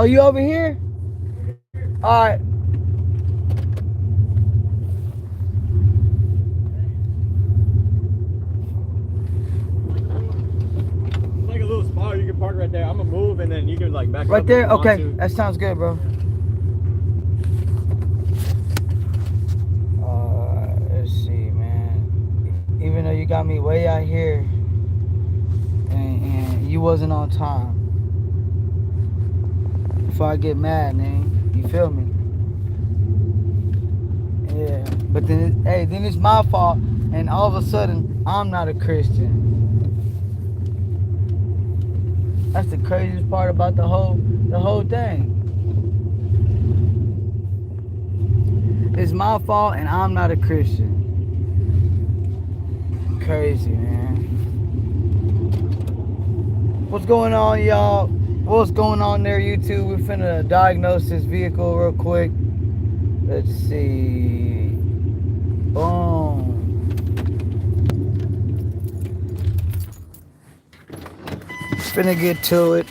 Oh, you over here? All right. Like a little spot you can park right there. I'm gonna move and then you can like back Right up. there? Okay, that sounds good, bro. Let's see, man. Even though you got me way out here and you wasn't on time. Before I get mad, man. You feel me? Yeah. But then, hey, then it's my fault, and all of a sudden, I'm not a Christian. That's the craziest part about the whole thing. It's my fault, and I'm not a Christian. Crazy, man. What's going on, y'all? What's going on there, YouTube? We're finna diagnose this vehicle real quick. Let's see. Boom. Finna get to it.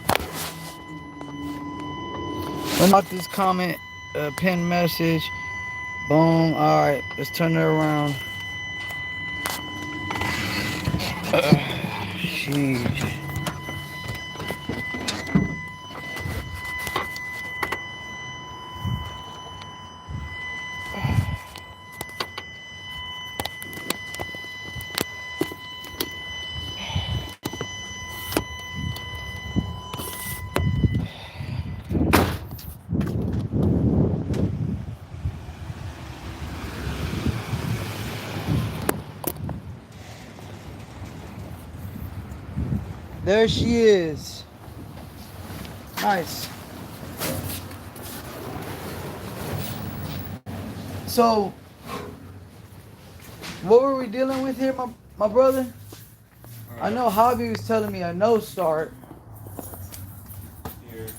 Unlock this comment, pin message. Boom. All right, let's turn it around. Sheesh. There she is. Nice. So, what were we dealing with here, my brother? I know Hobby was telling me a no start,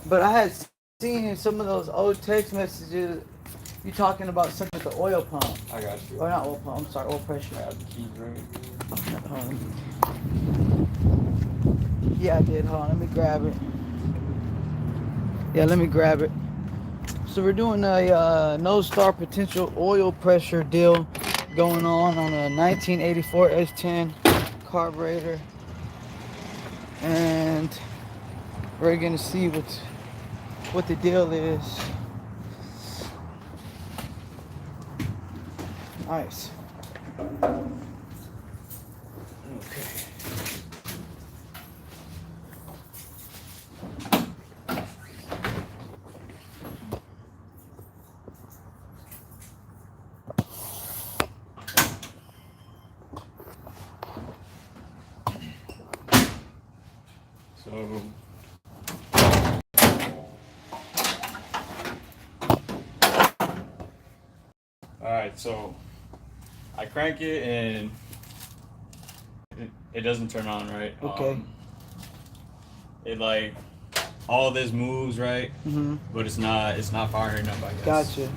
but I had seen in some of those old text messages you talking about something with the oil pump. I got you. Or not oil pump, I'm sorry, oil pressure. I have the keys right. Yeah, I did. Hold on, let me grab it. Yeah, let me grab it. So we're doing a no start potential oil pressure deal going on a 1984 S10 carburetor, and we're gonna see what the deal is. Nice. Okay. So alright, so I crank it and it doesn't turn on, right? Okay. It like all this moves, right? But it's not firing up, I guess. Gotcha.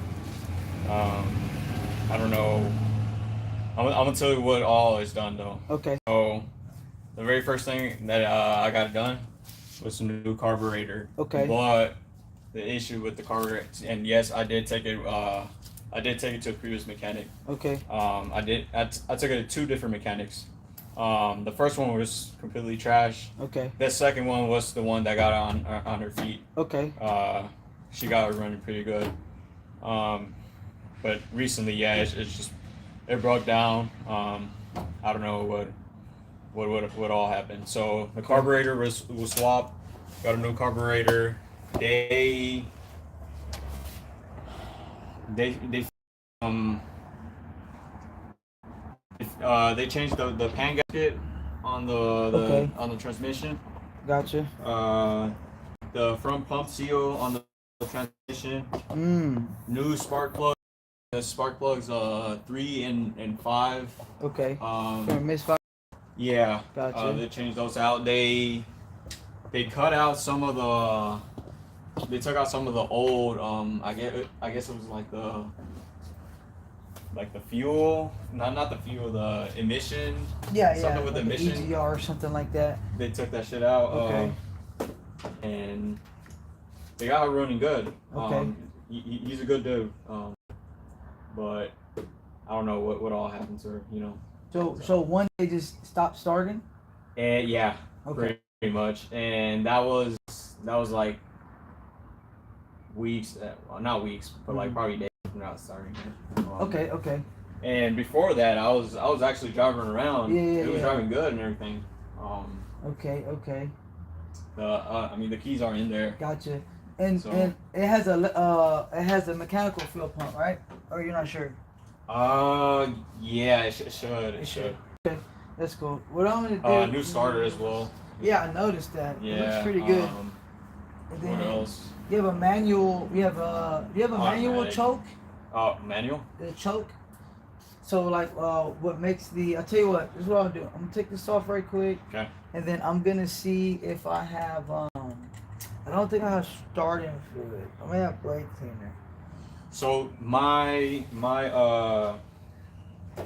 I don't know. I'm gonna tell you what all is done though. Okay. So the very first thing that I got done was some new carburetor. Okay. But the issue with the carburetor, and yes, I did take it. I did take it to a previous mechanic. Okay. I took it to two different mechanics. The first one was completely trash. Okay. The second one was the one that got on her feet. Okay. She got it running pretty good. But recently, yeah, it's just it broke down. I don't know what all happened. So the carburetor was swapped. Got a new carburetor. They changed the pan gasket on the transmission. Gotcha. The front pump seal on the transmission. New spark plug. The spark plugs 3 and 5. Okay. Misfire. Yeah. Gotcha. They changed those out. They cut out some of the. They took out some of the old. I guess it was like the fuel, not the fuel, the emission. Yeah, something with like emission. EGR or something like that. They took that shit out. Okay. And they got her running good. Okay. He's a good dude. But I don't know what all happened to her, you know. So one day just stopped starting. And yeah, Okay. pretty much. And that was like weeks, well, not weeks, but like probably days from now starting. Okay. And before that, I was actually driving around. Yeah. It was driving good and everything. Okay. I mean, the keys are in there. Gotcha. And So- and it has a mechanical fuel pump, right? Or you're not sure? Yeah, it should. It should. Okay, that's cool. What I'm gonna do? New starter as well. Yeah, I noticed that. Yeah. It looks pretty good. And What else? You have a manual. You have a manual Automatic. choke. Manual. The choke. So like, what makes the? I'll tell you what. This is what I'll do. I'm gonna take this off right quick. Okay. And then I'm gonna see if I have. I don't think I have starting fluid. I may have brake cleaner. So my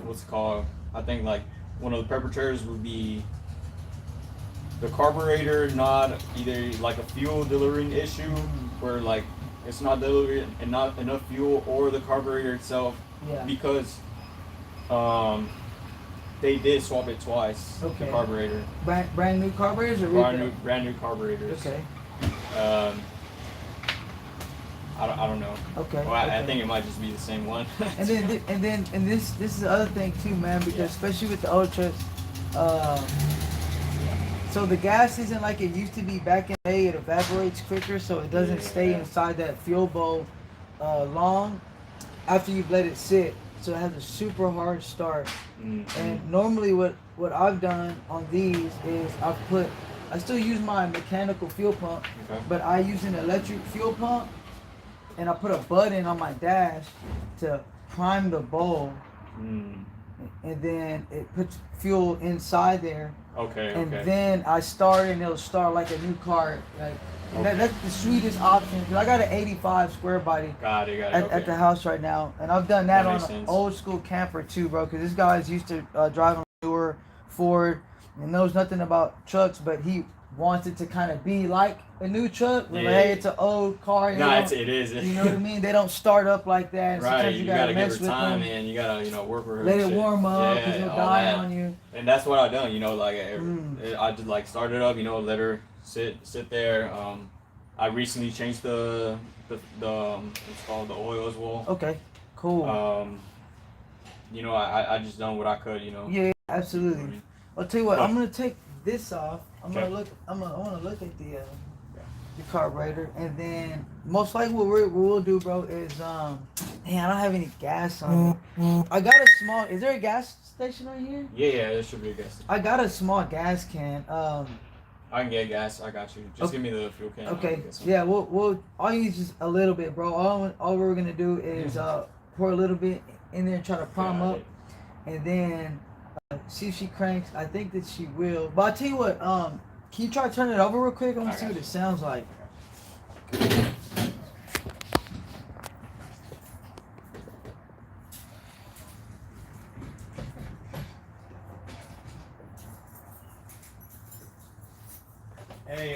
what's it called? I think like one of the preparators would be the carburetor, not either like a fuel delivering issue where like it's not delivering and not enough fuel, or the carburetor itself. Yeah. Because they did swap it twice. Okay. The carburetor. Brand new carburetors or Brand new carburetors. Okay. I don't know. Okay. Well, I think it might just be the same one. And then this is the other thing too, man, because especially with the old trucks, so the gas isn't like it used to be back in the day. It evaporates quicker, so it doesn't stay inside that fuel bowl long after you've let it sit. So it has a super hard start. Mm-hmm. And normally what I've done on these is I still use my mechanical fuel pump, but I use an electric fuel pump, and I put a button on my dash to prime the bowl, and then it puts fuel inside there. Okay. And then I start, and it'll start like a new car. Like, and that's the sweetest option. Cause I got an 85 square body Got it. at the house right now, and I've done that on makes an sense. old school camper too, bro. Cause this guy's used to driving a newer Ford and knows nothing about trucks, but he wanted to kind of be like a new truck. But hey, it's an old car. It is. You know what I mean? They don't start up like that. And Right. sometimes You gotta gotta mess give her with time, them. and you gotta work with her. Let and it shit. warm up, Yeah, cause it'll all die that. on you. And that's what I done. Like I just like started up. Let her sit there. I recently changed the what's called the oil as well. Okay, cool. I just done what I could. Yeah, absolutely. I'll tell you what. But- I'm gonna take this off. I Okay. wanna look at the carburetor, and then most likely what we'll do, bro, is I don't have any gas on it. I got a small. Is there a gas station right here? Yeah. There should be a gas. I got a small gas can. I can get gas. I got you. Just Okay. give me the fuel can. Okay. Yeah. We'll. I'll use just a little bit, bro. All we're gonna do is pour a little bit in there and try to prime up, and then see if she cranks. I think that she will. But I'll tell you what. Can you try to turn it over real quick? I want to see what it sounds like. Hey,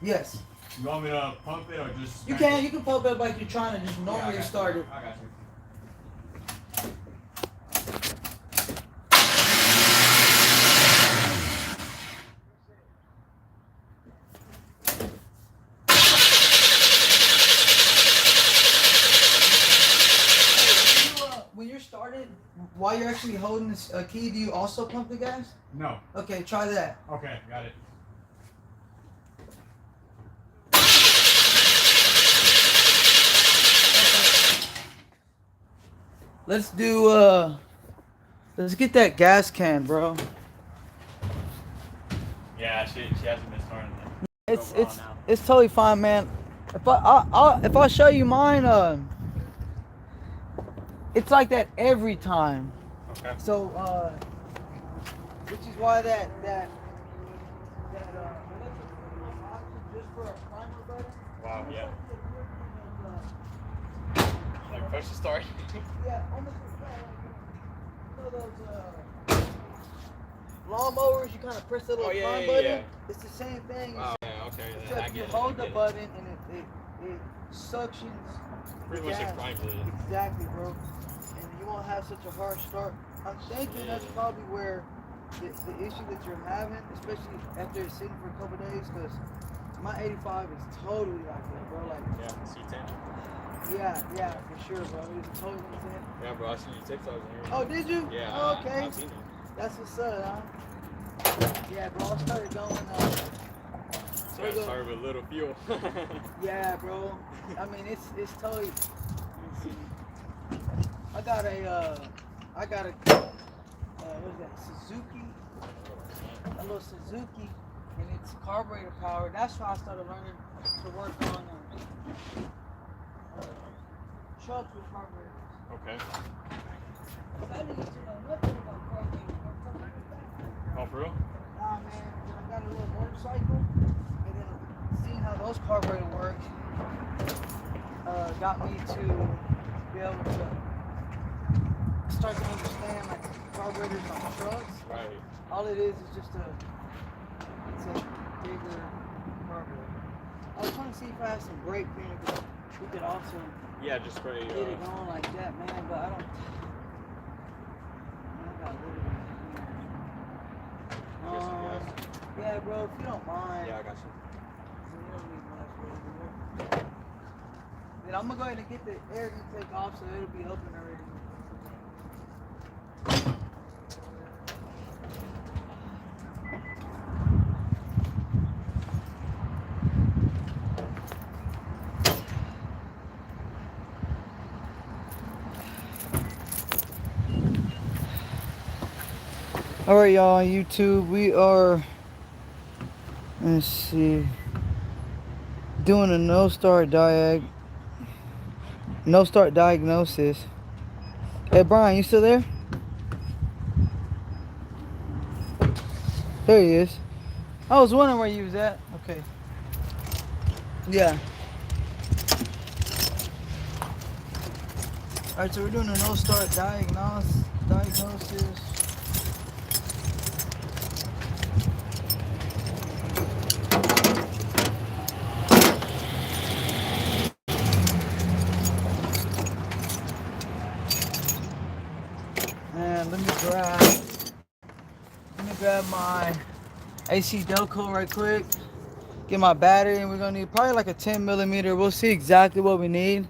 Yes. you want me to pump it or just? You can pump it like you're trying to just normally start it. I got you. When you're started, while you're actually holding this key, do you also pump the gas? No. Okay, try that. Okay, got it. Let's do let's get that gas can, bro. Yeah, she hasn't been starting that. It's totally fine, man. If I show you mine, it's like that every time. Okay. So which is why that just for a primer button. Wow. Yeah. Like push to start. Yeah, almost like those lawnmowers. You kind of press the little prime button. Yeah. It's the same thing. Wow. Yeah. Okay. Then I Except you get it. hold the button and it suctions Pretty the much gas. inclines it. Exactly, bro. And you won't have such a hard start. I'm thinking that's probably where the issue that you're having, especially after it's sitting for a couple days, because my 85 is totally like that, bro. Like, Yeah, C10. yeah, for sure, bro. It's totally insane. Yeah, bro, I seen your TikToks in here. Oh, did you? Yeah, Oh, okay. I've seen them. That's what's up, huh? Yeah, bro. I started going. So I started with little fuel. Yeah, bro. I mean, it's totally. Let me see. I got a what is that? Suzuki. A little Suzuki, and it's carburetor powered. That's why I started learning to work on trucks with carburetors. Okay. I didn't used to know nothing about carburetors. Oh, for real? Nah, man. When I got a little motorcycle, and then seeing how those carburetors work, got me to be able to start to understand like carburetors on trucks. Right. All it is just it's a bigger carburetor. I was trying to see if I had some brake cleaner, but we could also just spray. get it going like that, man. But I don't. I got a little bit here. Yeah, bro. If you don't mind. Yeah, I got you. You don't need much, bro. Then I'm gonna go ahead and get the air intake off, so it'll be open already. All right, y'all on YouTube, we are, let's see, doing a no start diagnosis. Hey, Brian, you still there? There he is. I was wondering where you was at. Okay. Yeah. All right, so we're doing a no start diagnosis. And let me grab my AC Delco right quick. Get my battery, and we're gonna need probably like a 10 millimeter. We'll see exactly what we need.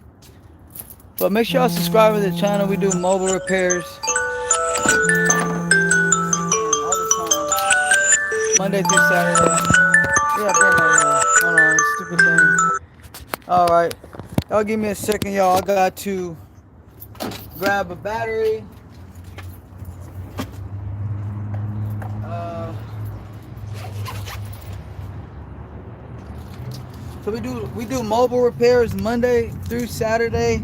But make sure y'all subscribe to the channel. We do mobile repairs all the time, Monday through Saturday. Yeah, bring it over. Hold on, stupid thing. All right, y'all give me a second, y'all. I got to grab a battery. So we do mobile repairs Monday through Saturday.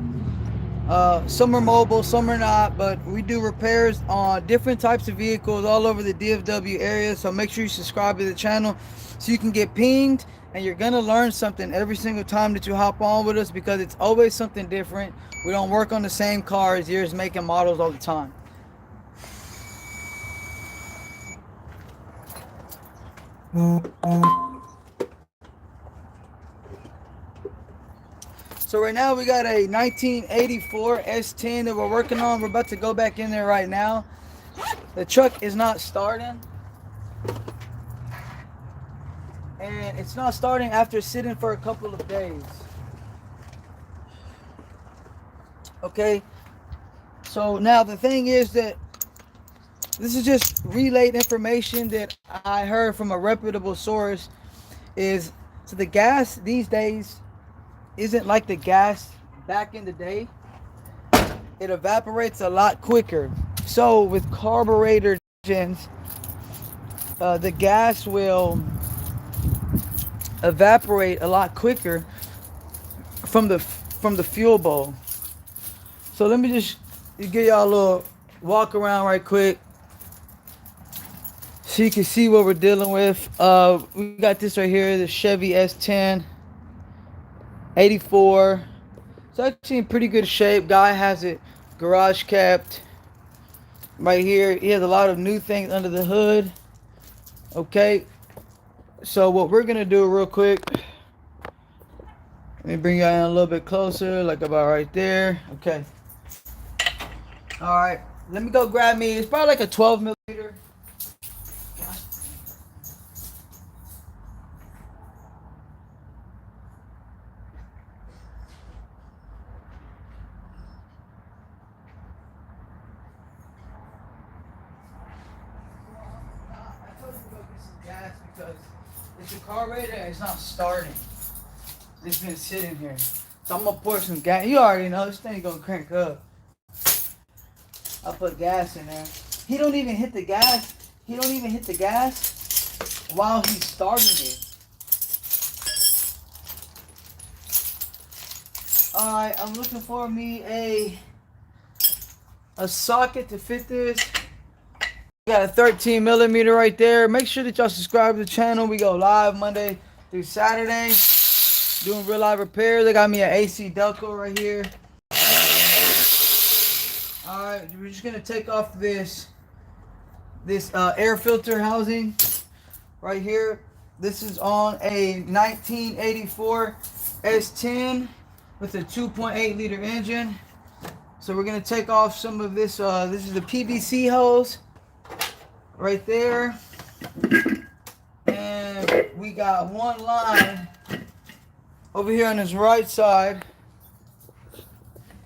Some are mobile, some are not, but we do repairs on different types of vehicles all over the DFW area. So make sure you subscribe to the channel so you can get pinged, and you're gonna learn something every single time that you hop on with us, because it's always something different. We don't work on the same cars, years, make, and models all the time. So right now we got a 1984 S10 that we're working on. We're about to go back in there right now. The truck is not starting. And it's not starting after sitting for a couple of days. Okay. So now the thing is that this is just relayed information that I heard from a reputable source. So the gas these days isn't like the gas back in the day. It evaporates a lot quicker. So with carburetor engines, the gas will evaporate a lot quicker from the fuel bowl. So let me just give y'all a little walk around right quick, so you can see what we're dealing with. We got this right here, the Chevy S10 84. It's actually in pretty good shape. Guy has it garage kept right here. He has a lot of new things under the hood. Okay, so what we're gonna do real quick, Let me bring you in a little bit closer, like about right there. Okay. All right. Let me go grab me. It's probably like a 12 millimeter. I told you to go get some gas because it's a carburetor and it's not starting. It's been sitting here. So I'm gonna pour some gas. You already know this thing gonna crank up. I'll put gas in there. He don't even hit the gas. He don't even hit the gas while he's starting it. Alright, I'm looking for me a socket to fit this. Got a 13 millimeter right there. Make sure that y'all subscribe to the channel. We go live Monday through Saturday. Doing real live repairs. They got me an AC Delco right here. Alright, we're just gonna take off this air filter housing right here. This is on a 1984 S10 with a 2.8 liter engine. So we're gonna take off some of this. This is the PVC hose right there, and we got one line over here on this right side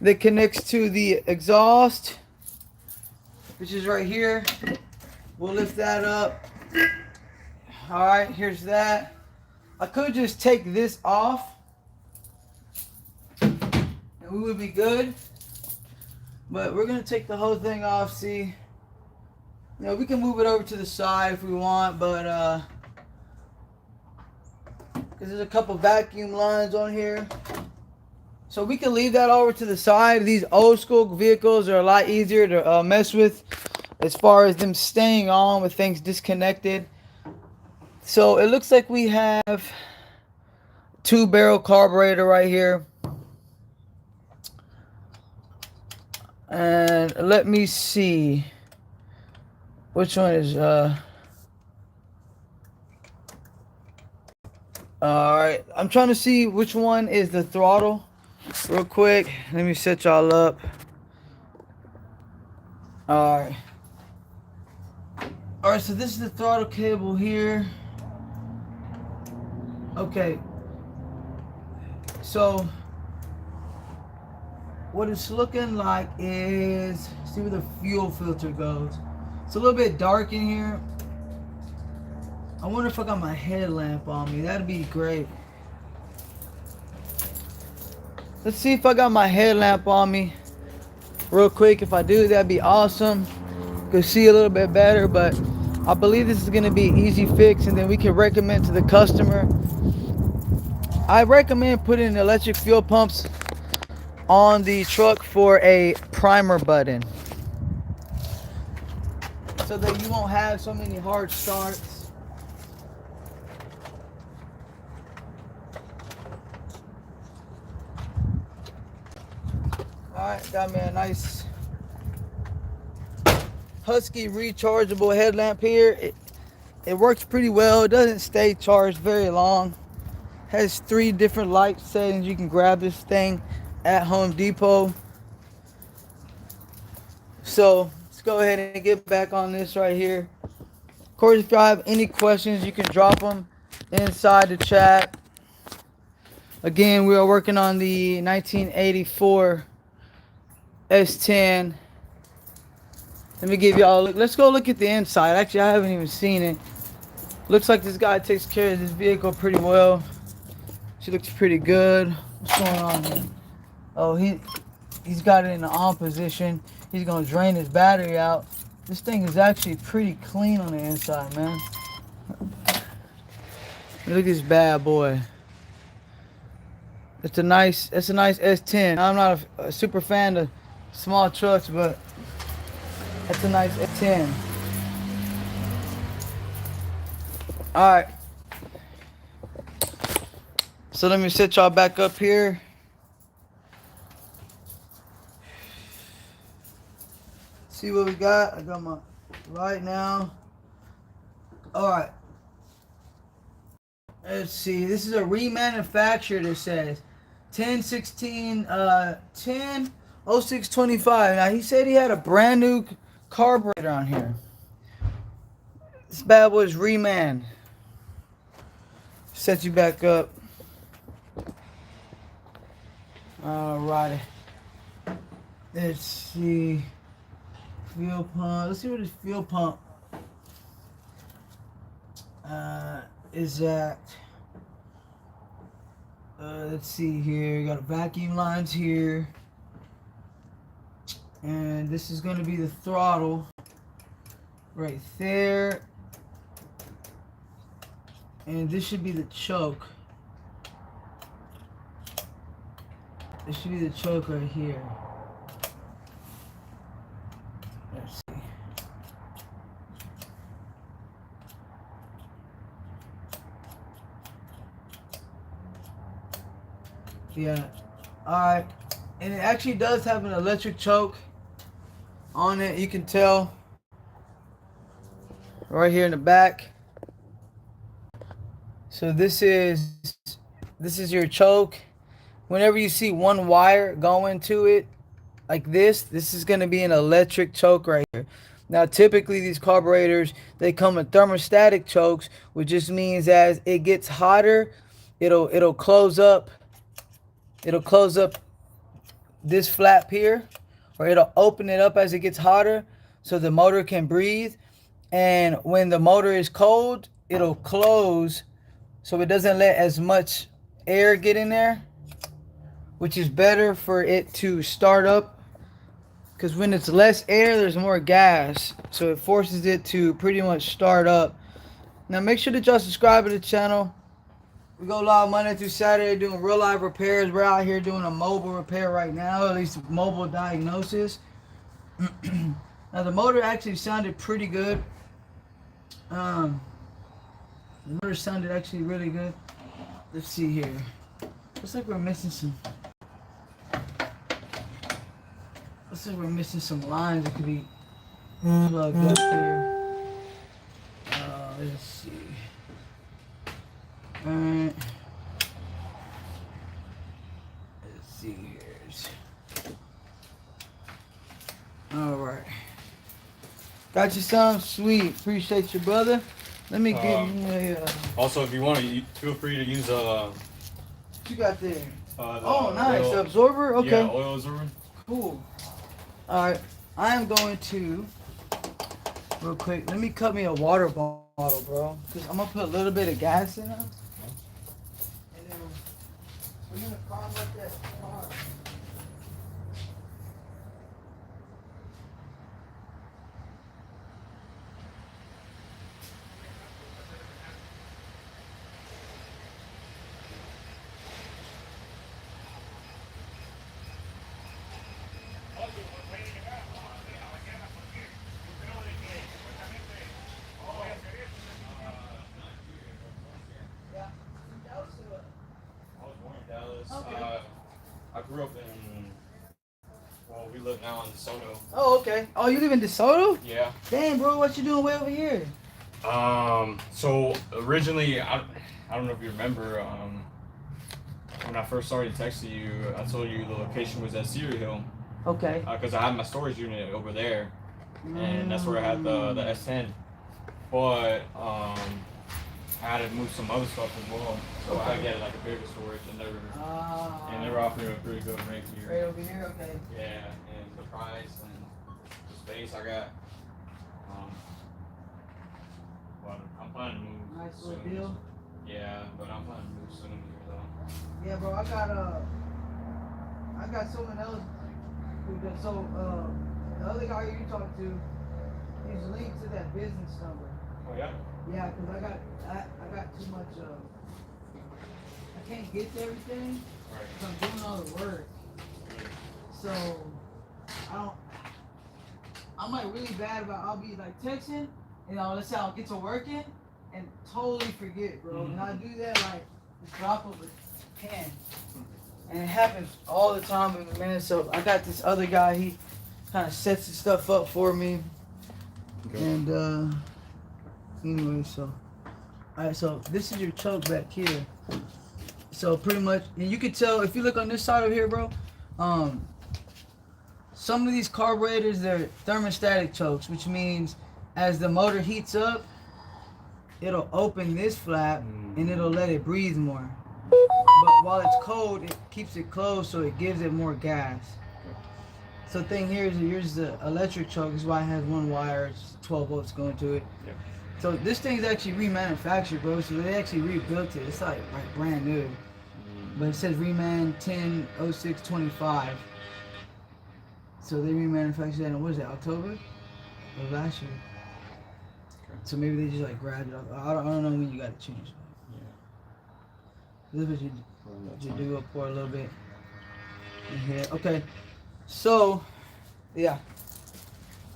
that connects to the exhaust, which is right here. We'll lift that up. All right, here's that. I could just take this off and we would be good, but we're gonna take the whole thing off. See, you know, we can move it over to the side if we want, but because there's a couple vacuum lines on here, so we can leave that over to the side. These old school vehicles are a lot easier to mess with as far as them staying on with things disconnected. So it looks like we have 2-barrel carburetor right here. And let me see which one is alright, I'm trying to see which one is the throttle real quick. Let me set y'all up. Alright, so this is the throttle cable here. Okay, so what it's looking like is, see where the fuel filter goes. It's a little bit dark in here. I wonder if I got my headlamp on me. That'd be great. Let's see if I got my headlamp on me real quick. If I do, that'd be awesome. Could see a little bit better, but I believe this is gonna be an easy fix, and then we can recommend to the customer. I recommend putting electric fuel pumps on the truck for a primer button, so that you won't have so many hard starts. Alright, got me a nice Husky rechargeable headlamp here. It works pretty well. It doesn't stay charged very long. Has 3 different light settings. You can grab this thing at Home Depot. So let's go ahead and get back on this right here. Of course, if y'all have any questions, you can drop them inside the chat. Again, we are working on the 1984 S10. Let me give y'all a look. Let's go look at the inside. Actually, I haven't even seen it. Looks like this guy takes care of this vehicle pretty well. She looks pretty good. What's going on here? Oh, he's got it in the on position. He's gonna drain his battery out. This thing is actually pretty clean on the inside, man. Look at this bad boy. It's a nice S10. I'm not a super fan of small trucks, but that's a nice S10. Alright. So let me set y'all back up here. See what we got. I got my light now. Alright. Let's see. This is a remanufactured, it says. 1016 10 0625. Now he said he had a brand new carburetor on here. This bad boy's reman. Set you back up. Alrighty. Let's see. Fuel pump. Let's see what his fuel pump is at. Let's see here. You got vacuum lines here. And this is going to be the throttle right there. And this should be the choke. This should be the choke right here. Let's see. Yeah. Alright. And it actually does have an electric choke on it. You can tell right here in the back. So this is your choke. Whenever you see one wire going to it like this is going to be an electric choke right here. Now typically these carburetors, they come with thermostatic chokes, which just means as it gets hotter, it'll close up this flap here, or it'll open it up as it gets hotter so the motor can breathe. And when the motor is cold, it'll close so it doesn't let as much air get in there, which is better for it to start up, because when it's less air, there's more gas, so it forces it to pretty much start up. Now make sure that y'all subscribe to the channel. We go live Monday through Saturday doing real live repairs. We're out here doing a mobile repair right now, at least mobile diagnosis. Now the motor actually sounded pretty good. The motor sounded actually really good. Let's see here. Looks like we're missing some. Looks like we're missing some lines that could be plugged up here. Let's see. Alright. Let's see here. Alright. Got you some? Sweet. Appreciate you, brother. Let me give you a... Also, if you want to, feel free to use what you got there? oh, nice. Oil, Absorber? Okay. Yeah, oil absorber. Cool. Alright. I am going to... Real quick. Let me cut me a water bottle, bro. Because I'm going to put a little bit of gas in it. And then we're going to calm up that car. Okay. I grew up in, well, we live now in DeSoto. Oh, okay. Oh, you live in DeSoto? Yeah. Damn, bro, what you doing way over here? So originally, I don't know if you remember, when I first started texting you, I told you the location was at Cedar Hill. Okay. Because I had my storage unit over there, and that's where I had the S10. But I had to move some other stuff as well, so I get like a bigger storage, and they were offering a pretty good rate here. Right over here, okay. Yeah, and the price and the space I got. But I'm planning to move. Nice soon. little deal. Yeah, but I'm planning to move soon here though. Yeah, bro, I got someone else who does. So the other guy you talked to, he's linked to that business number. Oh yeah. Yeah, because I got too much. I can't get to everything. Right. So I'm doing all the work. So I'm like really bad about. I'll be like texting, let's say I'll get to working and totally forget, bro. And I do that like just drop of a pen, and it happens all the time in the man. So I got this other guy. He kind of sets the stuff up for me, Okay. and anyway, so. Alright, so this is your choke back here. So pretty much, and you can tell if you look on this side over here, bro. Some of these carburetors, they're thermostatic chokes, which means as the motor heats up, it'll open this flap and it'll let it breathe more. But while it's cold, it keeps it closed, so it gives it more gas. So the thing here is that yours is the electric choke. This is why it has one wire, it's 12 volts going to it. Yep. So this thing's actually remanufactured, bro. So they actually rebuilt it. It's like brand new. But it says reman 10/06/25. So they remanufactured that in, what is it, October of last year? Okay. So maybe they just like grabbed it off. I don't know when you got to change. This is what you do. I'll pour a little bit in here. Okay. So, yeah.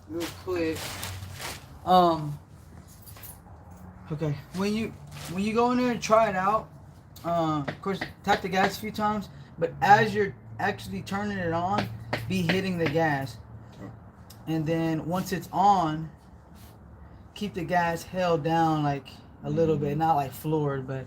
Real quick. Okay. When you go in there and try it out, of course, tap the gas a few times. But as you're actually turning it on, be hitting the gas. And then once it's on, keep the gas held down like a little bit, not like floored, but.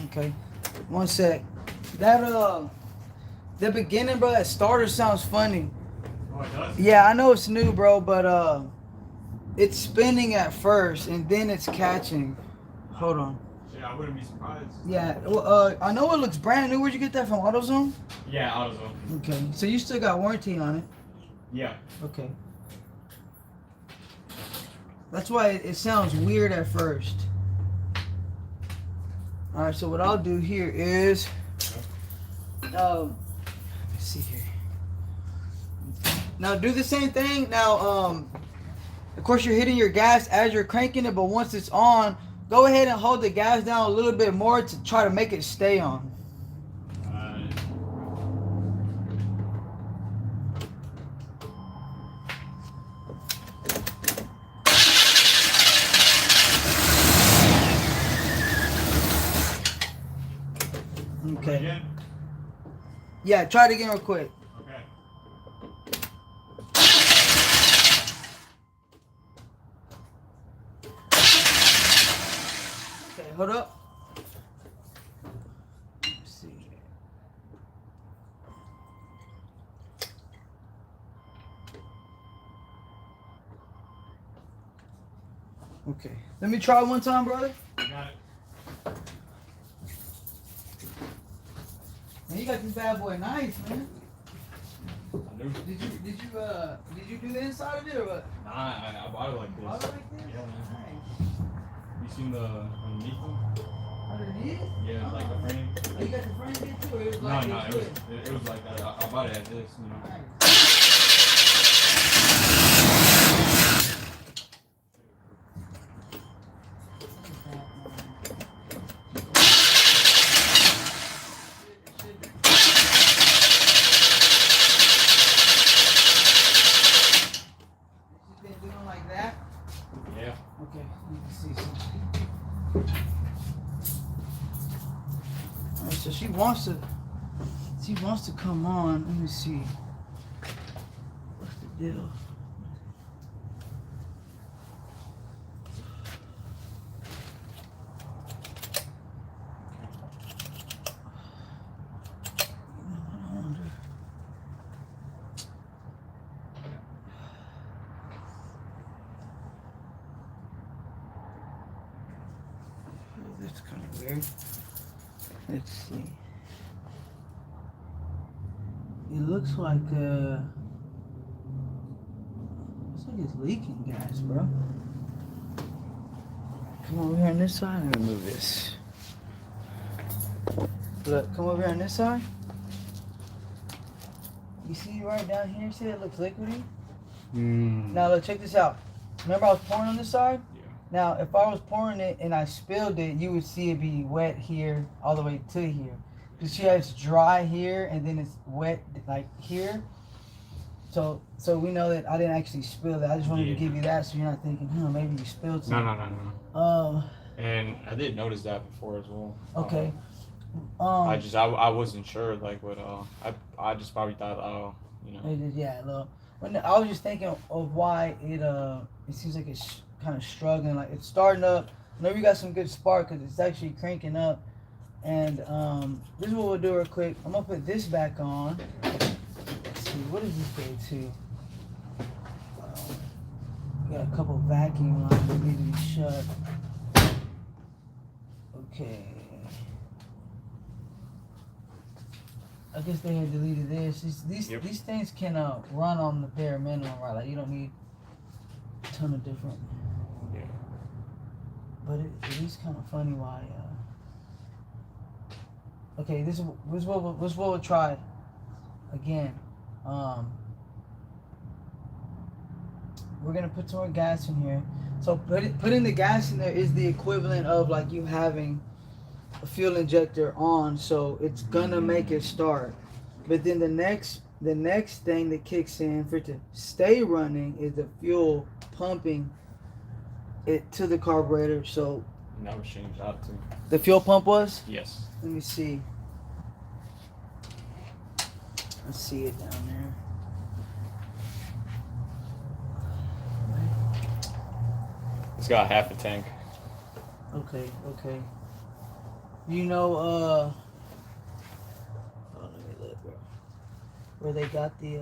Okay, one sec. That the beginning, bro, that starter sounds funny. Oh, it does? Yeah, I know it's new, bro, but it's spinning at first and then it's catching. Hold on. Yeah, I wouldn't be surprised. Yeah, well, I know it looks brand new. Where'd you get that from? AutoZone? Yeah, AutoZone. Okay, so you still got warranty on it. Yeah. Okay. That's why it sounds weird at first. All right, so what I'll do here is, let's see here. Now do the same thing. Now, of course you're hitting your gas as you're cranking it, but once it's on, go ahead and hold the gas down a little bit more to try to make it stay on. Okay. Again? Yeah, try it again real quick. Okay. Okay, hold up. Let's see. Okay. Let me try one time, brother. You got it. Man, you got this bad boy nice, man. I do. Did you do the inside of it or what? Nah, I bought it like this. Bought it like this? Yeah, man. Nice. You seen the underneath one? Underneath? Yeah, like the frame. Oh, you got the frame here too, or it was No, like no, this? it was like that. I bought it at this, you know. Nice. Okay, you can see something. Alright, so she wants to come on. Let me see. What's the deal? I wonder. That's kind of weird. Let's see. It looks like it's leaking gas, bro. Come over here on this side. Let me move this. Look, come over here on this side. You see right down here? See it looks liquidy? Now look, check this out. Remember I was pouring on this side? Yeah. Now, if I was pouring it and I spilled it, you would see it be wet here all the way to here. Because see how it's dry here and then it's wet like here? So we know that I didn't actually spill that. I just wanted to give you that so you're not thinking, maybe you spilled something. No. Oh. And I did notice that before as well. Okay. I wasn't sure like what I just probably thought Yeah, look. When I was just thinking of why it seems like it's kind of struggling. Like it's starting up. I know we got some good spark because it's actually cranking up. And this is what we'll do real quick. I'm gonna put this back on. Let's see, what does this go to? We got a couple vacuum lines that need to be shut. Okay. I guess they had deleted this. These things can run on the bare minimum, right? Like you don't need a ton of different. Yeah. But it is kind of funny why. Okay, this is what we'll try again. We're gonna put some more gas in here. So putting the gas in there is the equivalent of like you having a fuel injector on, so it's gonna make it start. But then the next thing that kicks in for it to stay running is the fuel pumping it to the carburetor. So And that was changed out too. the fuel pump was? Yes. Let me see. Let's see it down there. It's got half a tank. Okay. You know, oh, let me look, bro. Where they got the,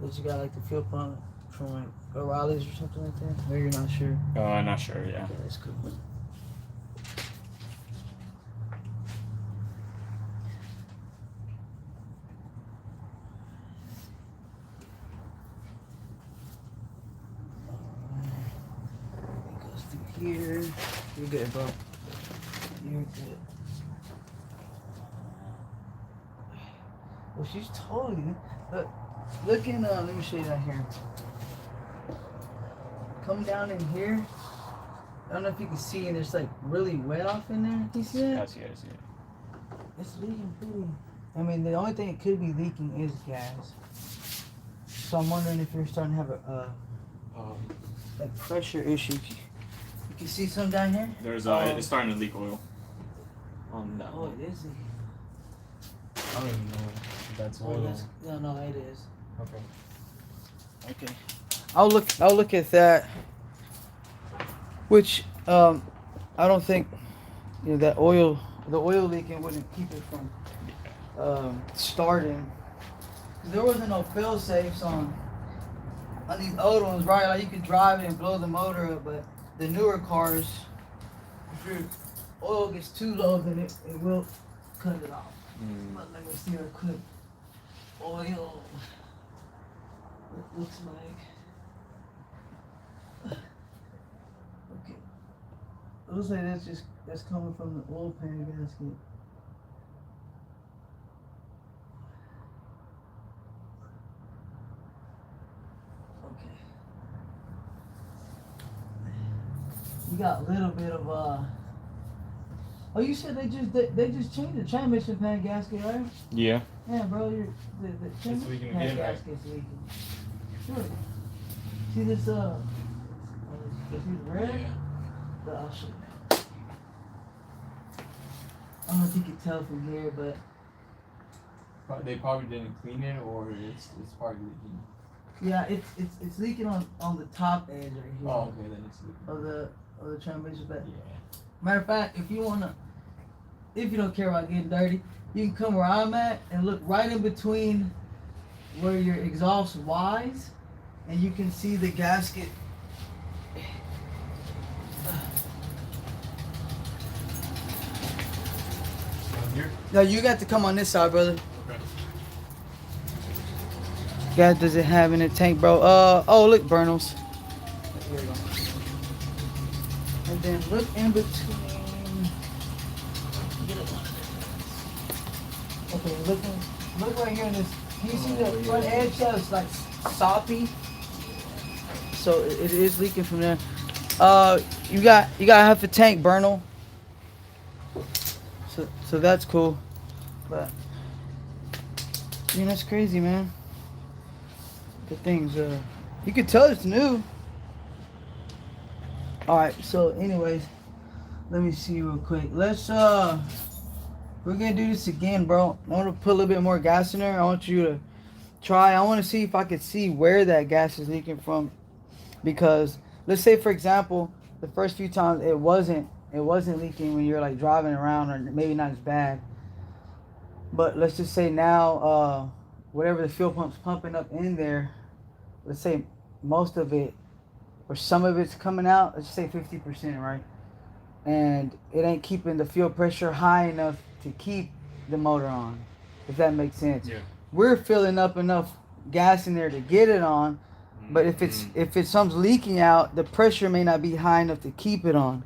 that you got like the fuel pump from like O'Reilly's or something like that? Or you're not sure? I'm not sure. Yeah. Okay, that's cool. It goes through here. You're good, bro. You're good. Well, she's totally. Look in. Let me show you that here. Come down in here. I don't know if you can see, and it's like really wet off in there. You see that? I see it. It's leaking pretty. I mean, the only thing it could be leaking is gas. So I'm wondering if you're starting to have a like pressure issue. You can see some down here. There's it's starting to leak oil. On that Oh, one. it is. I don't even know if that's Oh, oil. no, it is. Okay. Okay. I'll look at that. Which I don't think that the oil leaking wouldn't keep it from starting. 'Cause there wasn't no fail safes on these old ones, right? Like you could drive it and blow the motor up, but the newer cars, if your oil gets too low, then it will cut it off. But let me see real quick. Oil. It looks like. Okay. It looks like that's coming from the oil pan gasket. Okay. You got a little bit of Oh, you said they just changed the transmission pan gasket, right? Yeah. Yeah, bro, the transmission leaking pan again, right? gasket's leaking. Sure. See this this is red? Yeah. I'll show you. I don't know if you can tell from here, but They probably didn't clean it, or it's probably leaking. yeah, it's leaking on the top edge right here. Oh, okay, then it's leaking. Of the transmission pan. Yeah. Matter of fact, if you don't care about getting dirty, you can come where I'm at and look right in between where your exhaust Y's, and you can see the gasket. Down here? No, you got to come on this side, brother. Okay. Gas doesn't have in the tank, bro. Oh, look, Burnals. Here we go. And then look in between. Okay, look right here in this. Can you see the front edge? Yeah, it's like soppy. So it is leaking from there. You got half a tank, Burnal. So that's cool. But that's crazy, man. The things you could tell it's new. Alright, so anyways, let me see real quick. Let's We're gonna do this again, bro. I want to put a little bit more gas in there. I want you to try. I want to see if I could see where that gas is leaking from. Because let's say, for example, the first few times it wasn't leaking when you're like driving around, or maybe not as bad. But let's just say now, whatever the fuel pump's pumping up in there, let's say most of it or some of it's coming out. Let's just say 50%, right? And it ain't keeping the fuel pressure high enough to keep the motor on, if that makes sense. Yeah. We're filling up enough gas in there to get it on, but if it's something's leaking out, the pressure may not be high enough to keep it on,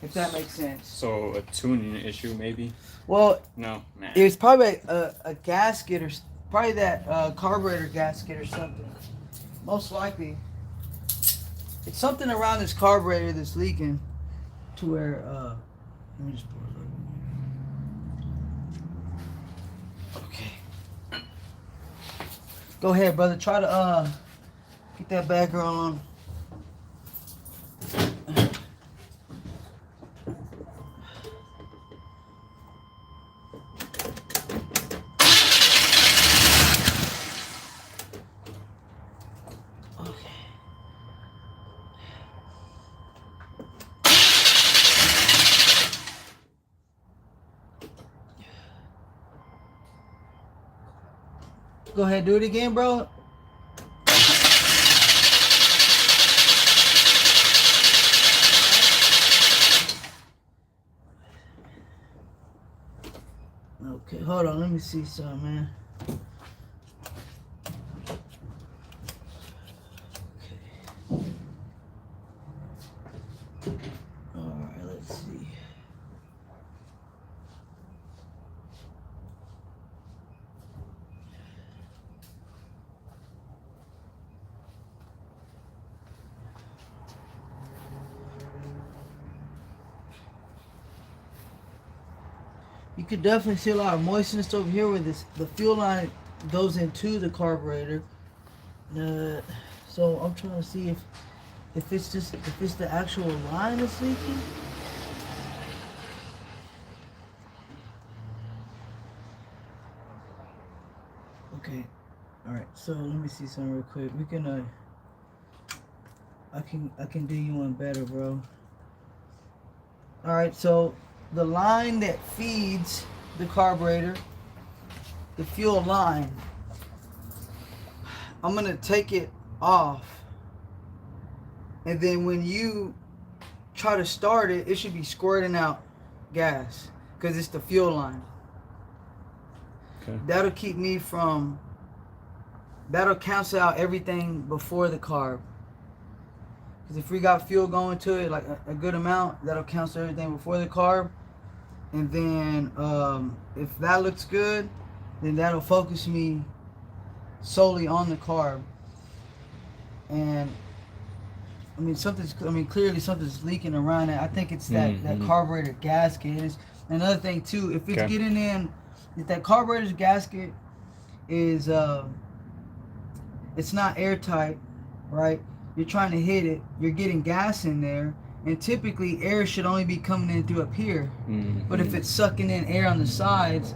if that makes sense. So a tuning issue, maybe? Well, No, man. it's probably a gasket, or probably that carburetor gasket or something. Most likely, it's something around this carburetor that's leaking. To where, let me just pour it up. Okay. Go ahead, brother. Try to get that bad girl on. Go ahead, do it again, bro. Okay, hold on. Let me see something, man. Okay. All right, let's see. You could definitely see a lot of moistness over here where the fuel line goes into the carburetor. So I'm trying to see if it's the actual line that's leaking. Okay. All right. So let me see something real quick. We can I can do you one better, bro. All right. So the line that feeds the carburetor, the fuel line, I'm gonna take it off, and then when you try to start it, it should be squirting out gas because it's the fuel line. Okay. That'll keep me from. That'll cancel out everything before the carb. Because if we got fuel going to it, like a good amount, that'll cancel everything before the carb. And then if that looks good, then that'll focus me solely on the carb. And clearly something's leaking around it. I think it's that carburetor gasket. It's another thing too. If it's getting in, if that carburetor's gasket is it's not airtight, right? You're trying to hit it. You're getting gas in there, and typically air should only be coming in through up here. But if it's sucking in air on the sides,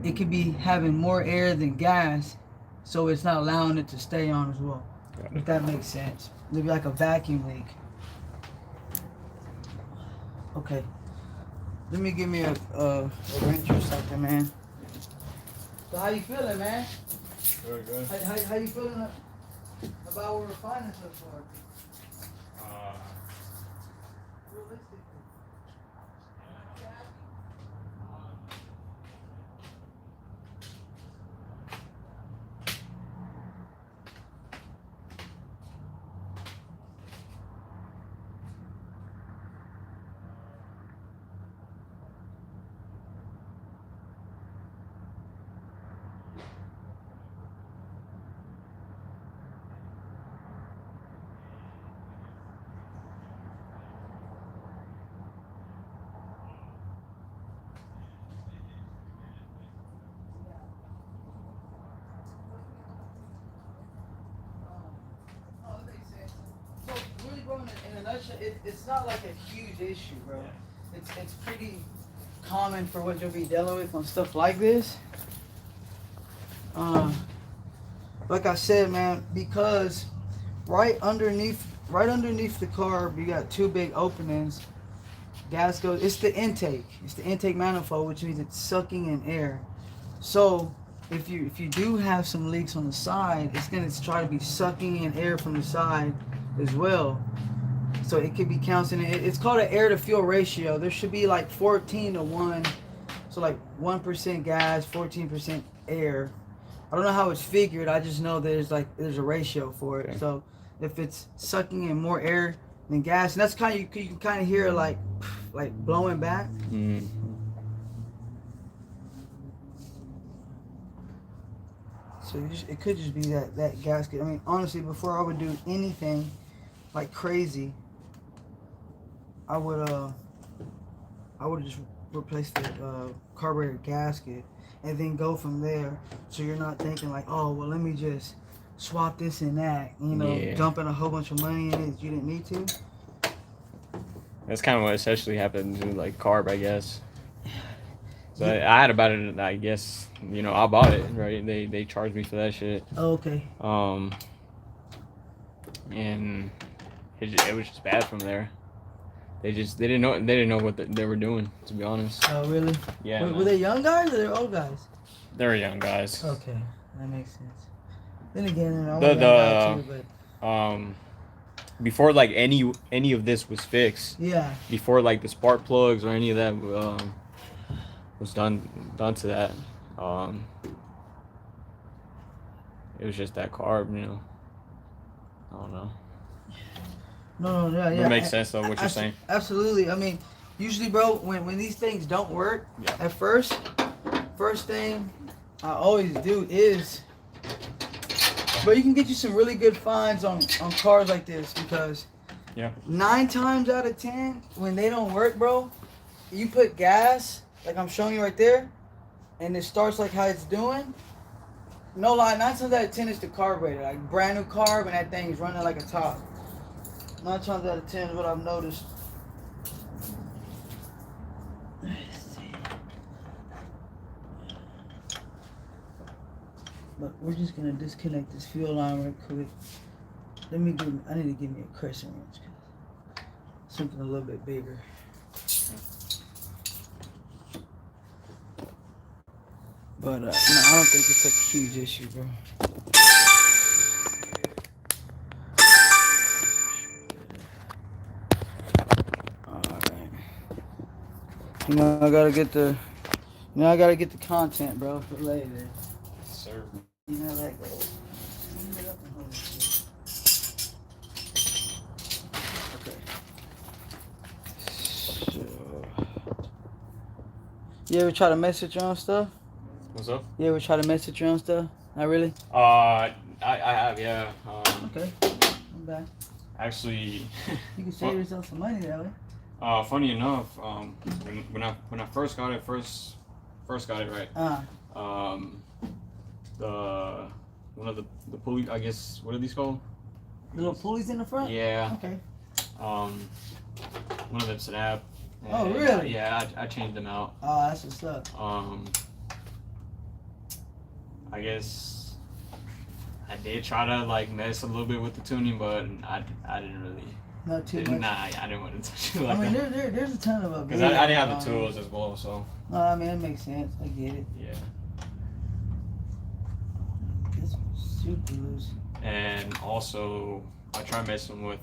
it could be having more air than gas, so it's not allowing it to stay on as well. If that makes sense. It'd be like a vacuum leak. Okay. Let me give me a wrench or something, man. So how you feeling, man? Very good. How you feeling about what we're finding so far? Realistically. In a nutshell, it's not like a huge issue, bro. It's pretty common for what you'll be dealing with on stuff like this. Like I said, man, because right underneath the carb, you got two big openings. Gas goes. It's the intake. It's the intake manifold, which means it's sucking in air. So if you do have some leaks on the side, it's gonna try to be sucking in air from the side as well. So it could be counting. It's called an air to fuel ratio. There should be like 14-1. So like 1% gas, 14% air. I don't know how it's figured. I just know there's a ratio for it. Okay. So if it's sucking in more air than gas, and that's kind of you can kind of hear it like blowing back. Mm. So it could just be that gasket. I mean, honestly, before I would do anything like crazy, I would just replace the carburetor gasket and then go from there. So you're not thinking like, oh well, let me just swap this and that. You know, dumping a whole bunch of money in it that you didn't need to. That's kind of what essentially happened to like carb, I guess. So I had about it. I guess I bought it, right? They charged me for that shit. Oh, okay. And it was just bad from there. They didn't know what they were doing, to be honest. Oh really? Yeah. Were they young guys or they old guys? They were young guys. Okay, that makes sense. Then again, I'm a young guy too, but before like any of this was fixed. Yeah. Before like the spark plugs or any of that was done to that. It was just that carb, I don't know. No, yeah. It makes sense though what you're saying. Absolutely. I mean, usually, bro, when these things don't work, at first thing I always do is, but you can get you some really good finds on cars like this because 9 times out of 10 when they don't work, bro, you put gas like I'm showing you right there, and it starts like how it's doing. No lie, 9 times out of 10 is the carburetor, like brand new carb, and that thing is running like a top. 9 times out of 10 is what I've noticed. But we're just gonna disconnect this fuel line real quick. I need to give me a crescent wrench, something a little bit bigger. But no, I don't think it's a huge issue, bro. I gotta get the content, bro, for later. Sir. You know how that goes. Okay. So, you ever try to message your own stuff? What's up? You ever try to message your own stuff? Not really? I have, yeah. Okay. I'm back. Actually. You can save yourself some money that way. Funny enough, when I first got it right. One of the pulleys, I guess, what are these called? The little pulleys in the front? Yeah. Okay. One of them snapped. Oh really? Yeah, I changed them out. Oh, that's what's up. I guess I did try to like mess a little bit with the tuning, but I didn't really. Not too much. Nah, I didn't want to touch it like that. I mean, there's a ton of them. Because I didn't have the tools as well, so. No, I mean, it makes sense. I get it. Yeah. This one's super loose. And also, I tried messing with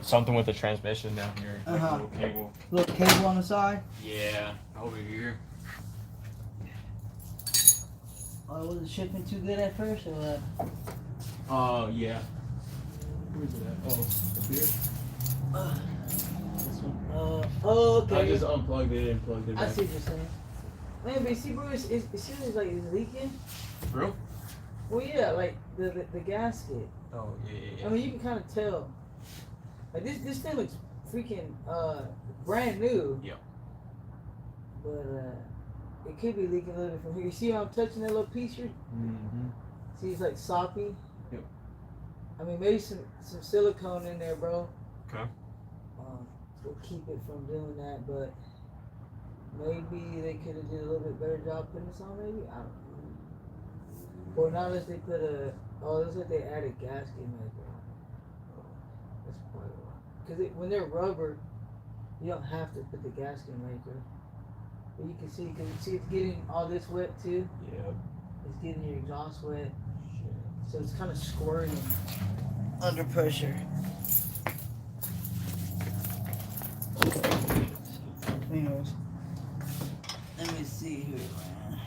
something with the transmission down here. Like a little cable. Little cable on the side? Yeah, over here. Oh, was it shipping too good at first, or what? Yeah. Where's it at? Oh, up here? This one. Oh, okay. I just unplugged it and plugged it back. I see what you're saying. Man, but see, bro, it seems like it's leaking. For real? Well, yeah, like the gasket. Oh, yeah. I mean, you can kind of tell. Like, this thing looks freaking brand new. Yep. But, it could be leaking a little bit from here. You see how I'm touching that little piece here? Mm-hmm. See, it's like soppy. Yep. I mean, maybe some silicone in there, bro. Okay. will keep it from doing that, but maybe they could have did a little bit better job putting this on. Maybe I don't know. Or not unless they put a. Oh, looks like they added gasket maker. Oh, that's probably why. Because when they're rubber, you don't have to put the gasket maker. But you can see, because you see it's getting all this wet too. Yep. It's getting your exhaust wet. So it's kind of squirting under pressure. Anyways, let me see here, man.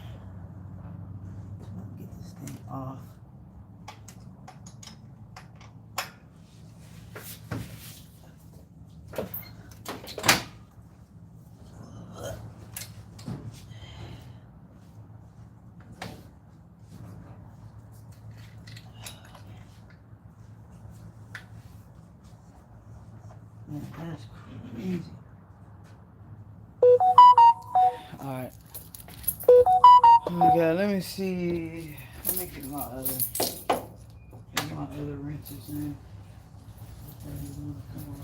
Get this thing off. Man, that's crazy. Alright. Okay, let me see. Let me get my other wrenches in. Come on.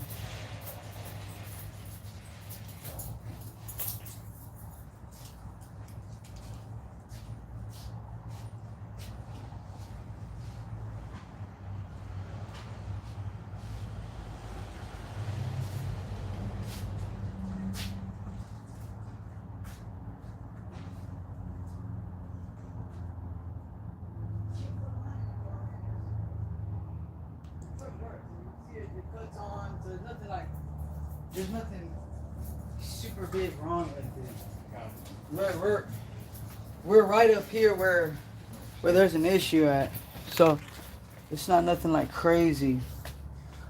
There's nothing super big wrong with it. We're right up here where there's an issue at, so it's not nothing like crazy.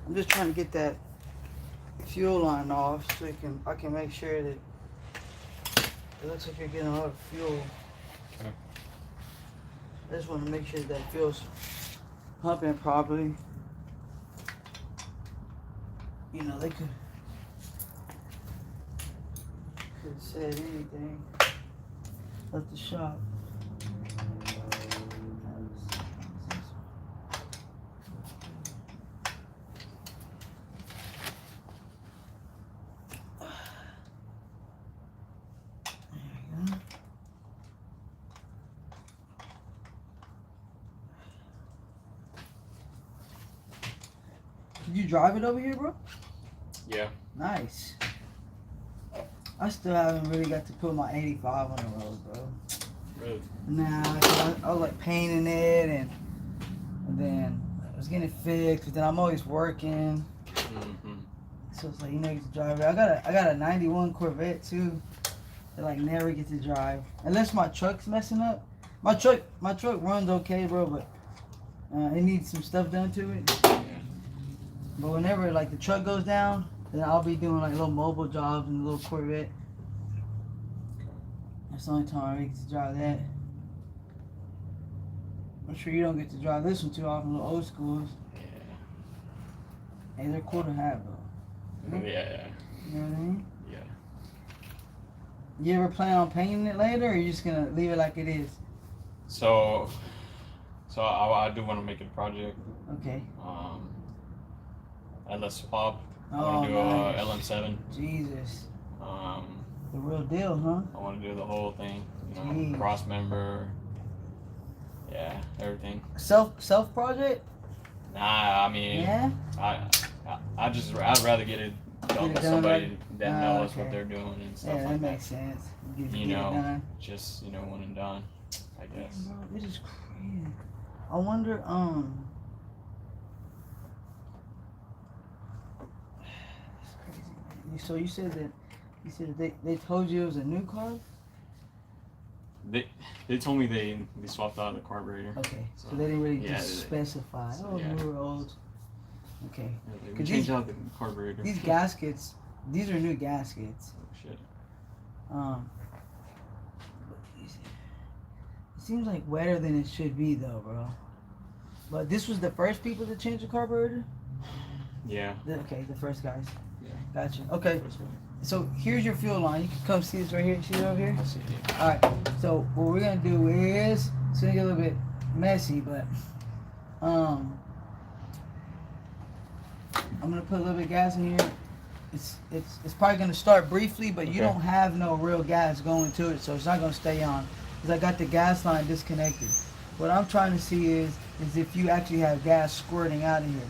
I'm just trying to get that fuel line off so I can make sure that it looks like you're getting a lot of fuel. Okay. I just want to make sure that fuel's pumping properly. You know, they could have said anything at the shop. Did you drive it over here, bro? Yeah. Nice. I still haven't really got to put my 85 on the road, bro. Really? Nah, I was like painting it and then I was getting it fixed, but then I'm always working. Mm-hmm. So it's like you never get to drive it. I got a 91 Corvette too that like never get to drive. Unless my truck's messing up. My truck runs okay, bro, but it needs some stuff done to it. Yeah. But whenever like the truck goes down, then I'll be doing like little mobile jobs in the little Corvette. That's the only time I get to drive that. I'm sure you don't get to drive this one too often, little old schools. Yeah. Hey, they're cool to have though. Yeah. You know what I mean? Yeah. You ever plan on painting it later, or are you just gonna leave it like it is? So I do want to make it a project. Okay. LS swap. I Oh, want to do nice. a LM7. Jesus. Um, The real deal, huh? I want to do the whole thing. You know, Jeez. cross member. Yeah, everything. Self project? Nah, I mean, Yeah. I'd rather get it done it with done somebody right? that knows Okay. what they're doing and stuff Yeah, that like makes sense. You Get know, it done. Just one and done, I guess. Bro, this is crazy. I wonder, That's crazy, man. So you said that they told you it was a new car? They told me they swapped out the carburetor. Okay, so they didn't really Yeah, just specify. so, Oh, yeah. newer, old. Okay. Yeah, they 'Cause changed out the carburetor. These gaskets, these are new gaskets. Oh shit. It seems like wetter than it should be though, bro. But this was the first people to change the carburetor? Yeah. Okay, the first guys. Yeah. Gotcha. Okay, so here's your fuel line. You can come see this right here. See it over here? I see it. Alright, so what we're gonna do is, it's gonna get a little bit messy, but I'm gonna put a little bit of gas in here. it's probably gonna start briefly, but you Okay. don't have no real gas going to it, so it's not gonna stay on. Cause I got the gas line disconnected. What I'm trying to see is if you actually have gas squirting out of here.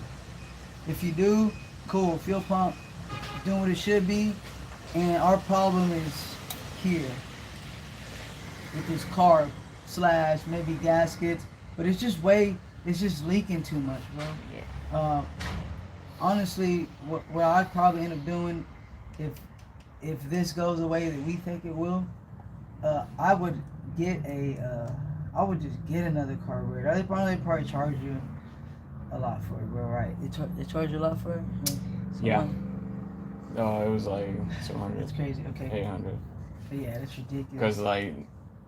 If you do, cool. Fuel pump doing what it should be, and our problem is here with this carb slash maybe gaskets, but it's just leaking too much, bro. Yeah. Honestly, what I'd probably end up doing if this goes the way that we think it will, I would I would just get another carburetor. They probably charge you a lot for it, bro. Right? They charge you a lot for it. Yeah. No, it was like 200. That's crazy. Okay. 800. But yeah, that's ridiculous. Because like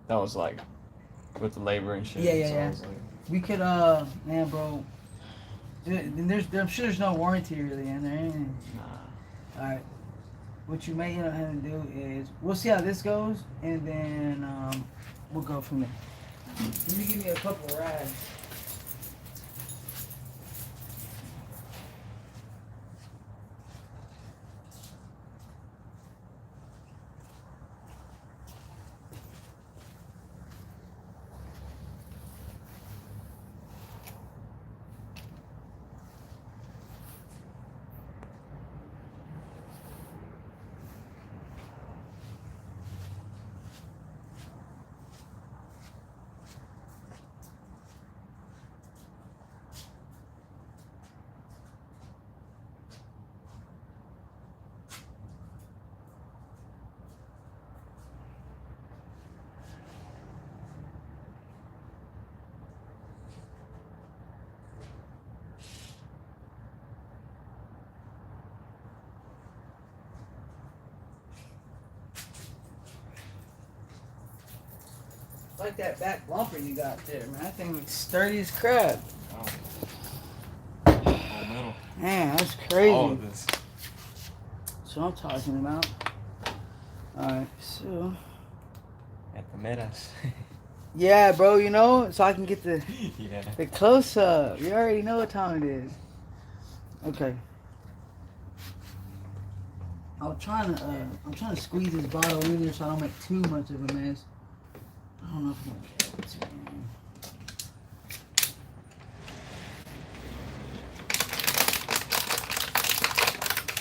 that was like with the labor and shit. Yeah. So it was like, We could man, bro. I'm sure there's no warranty really in there. nah. All right. What you may end up having to do is we'll see how this goes, and then we'll go from there. Let me give you a couple rides. I like that back bumper you got there, man. That thing looks sturdy as crap. All metal. Man, that's crazy. All of this. That's what I'm talking about. Alright, so. At the metas. Yeah, bro, you know, so I can get the Yeah. the close up. You already know what time it is. Okay. I'm trying to squeeze this bottle in there so I don't make too much of a mess. I don't know if I'm gonna be able to, man.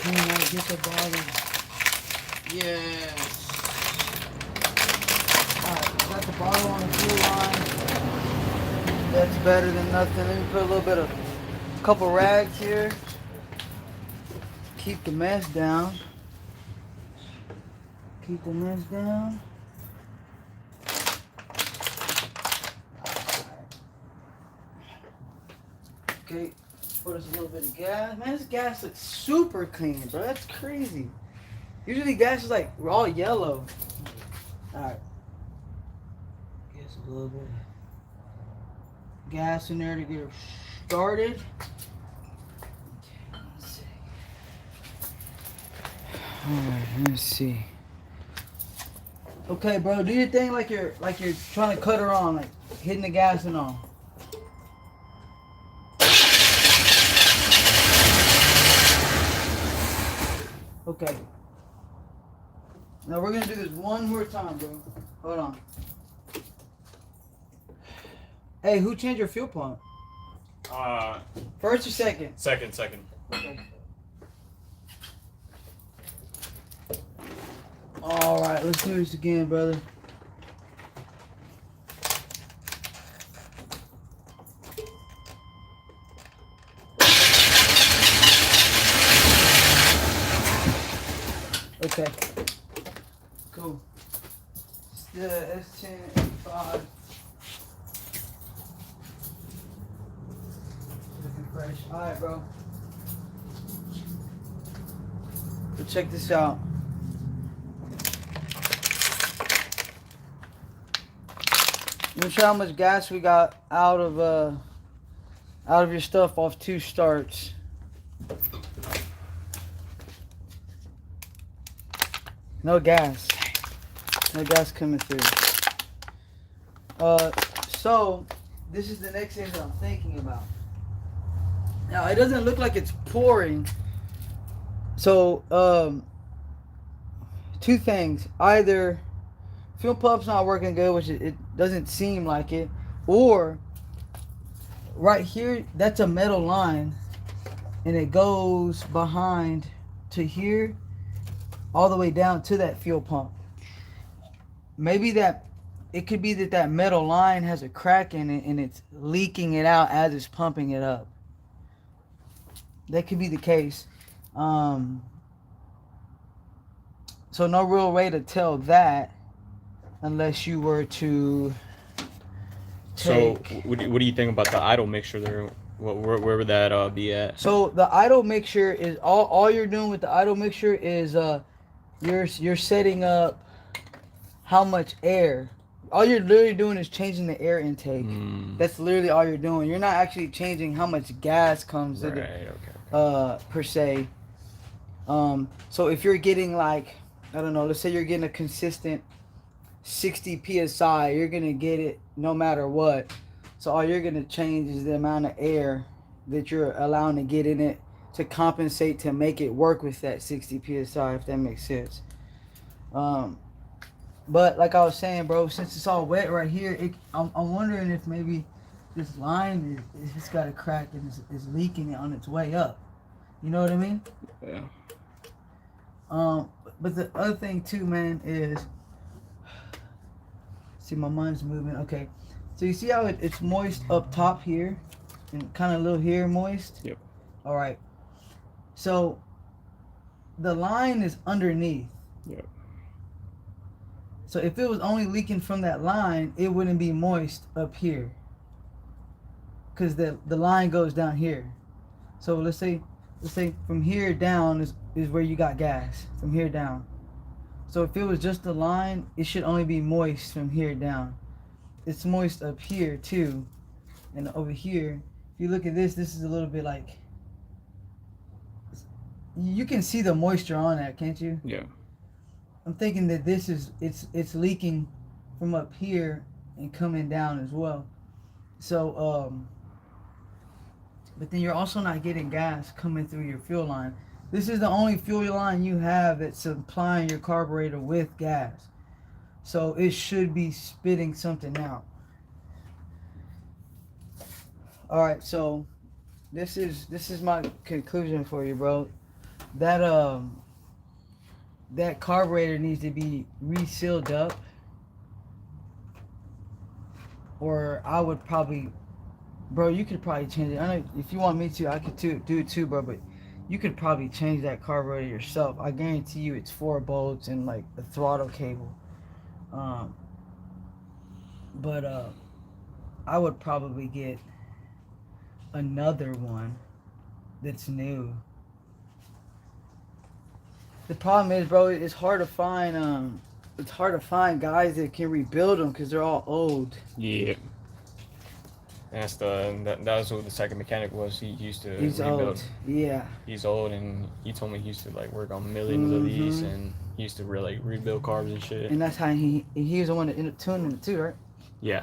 Man, I get the bottle. Yes. Alright, got the bottle on the fuel line. That's better than nothing. Let me put a little bit of couple rags here. Keep the mess down. Keep the mess down. Okay, put us a little bit of gas. Man, this gas looks super clean, bro. That's crazy. Usually gas is like all yellow. Alright. Guess a little bit of gas in there to get her started. Alright, let me see. Okay, bro, do your thing like you're trying to cut her on, like hitting the gas and all. Okay. Now we're gonna do this one more time, bro. Hold on. Hey, who changed your fuel pump? First or second? Second. Okay. All right, let's do this again, brother. Okay. Cool. Still S10 85. Looking fresh. All right, bro. So check this out. Let me show you how much gas we got out of your stuff off 2 starts. No gas. No gas coming through. So this is the next thing that I'm thinking about. Now it doesn't look like it's pouring, So, two things. Either fuel pump's not working good, which it doesn't seem like it, or right here, that's a metal line, and it goes behind to here, all the way down to that fuel pump. Maybe that it could be that that metal line has a crack in it and it's leaking it out as it's pumping it up. That could be the case. Um, so no real way to tell that unless you were to take. So what do you think about the idle mixture there? Where would that be at? So the idle mixture is all you're doing with the idle mixture is you're setting up how much air. All you're literally doing is changing the air intake. That's literally all you're doing. You're not actually changing how much gas comes in it, per se. So if you're getting like, I don't know, let's say you're getting a consistent 60 psi, you're gonna get it no matter what. So all you're gonna change is the amount of air that you're allowing to get in it to compensate to make it work with that 60 psi, if that makes sense. But like I was saying, bro, since it's all wet right here, I'm wondering if maybe this line it's got a crack and it's leaking on its way up. You know what I mean? Yeah. But the other thing too, man, is see my mind's moving. Okay, so you see how it's moist up top here, and kind of a little here moist. Yep. All right. So the line is underneath. Yep. So if it was only leaking from that line, it wouldn't be moist up here. Cause the line goes down here. So let's say from here down is where you got gas. From here down. So if it was just the line, it should only be moist from here down. It's moist up here too. And over here, if you look at this is a little bit like, you can see the moisture on that, can't you? Yeah. I'm thinking that this is it's leaking from up here and coming down as well. So but then you're also not getting gas coming through your fuel line. This is the only fuel line you have that's supplying your carburetor with gas. So it should be spitting something out. All right, so this is my conclusion for you, bro. That carburetor needs to be resealed up, or I would probably, bro, you could probably change it. I know if you want me to, I could do it too, bro, but you could probably change that carburetor yourself. I guarantee you it's 4 bolts and like a throttle cable. But I would probably get another one that's new. The problem is, bro, it's hard to find guys that can rebuild them because they're all old. Yeah. That's that was what the second mechanic was. He used to He's rebuild. old. Yeah. He's old, and he told me he used to like work on millions of these, and he used to really rebuild cars and shit. And that's how he was the one that ended up tuning it too, right? Yeah.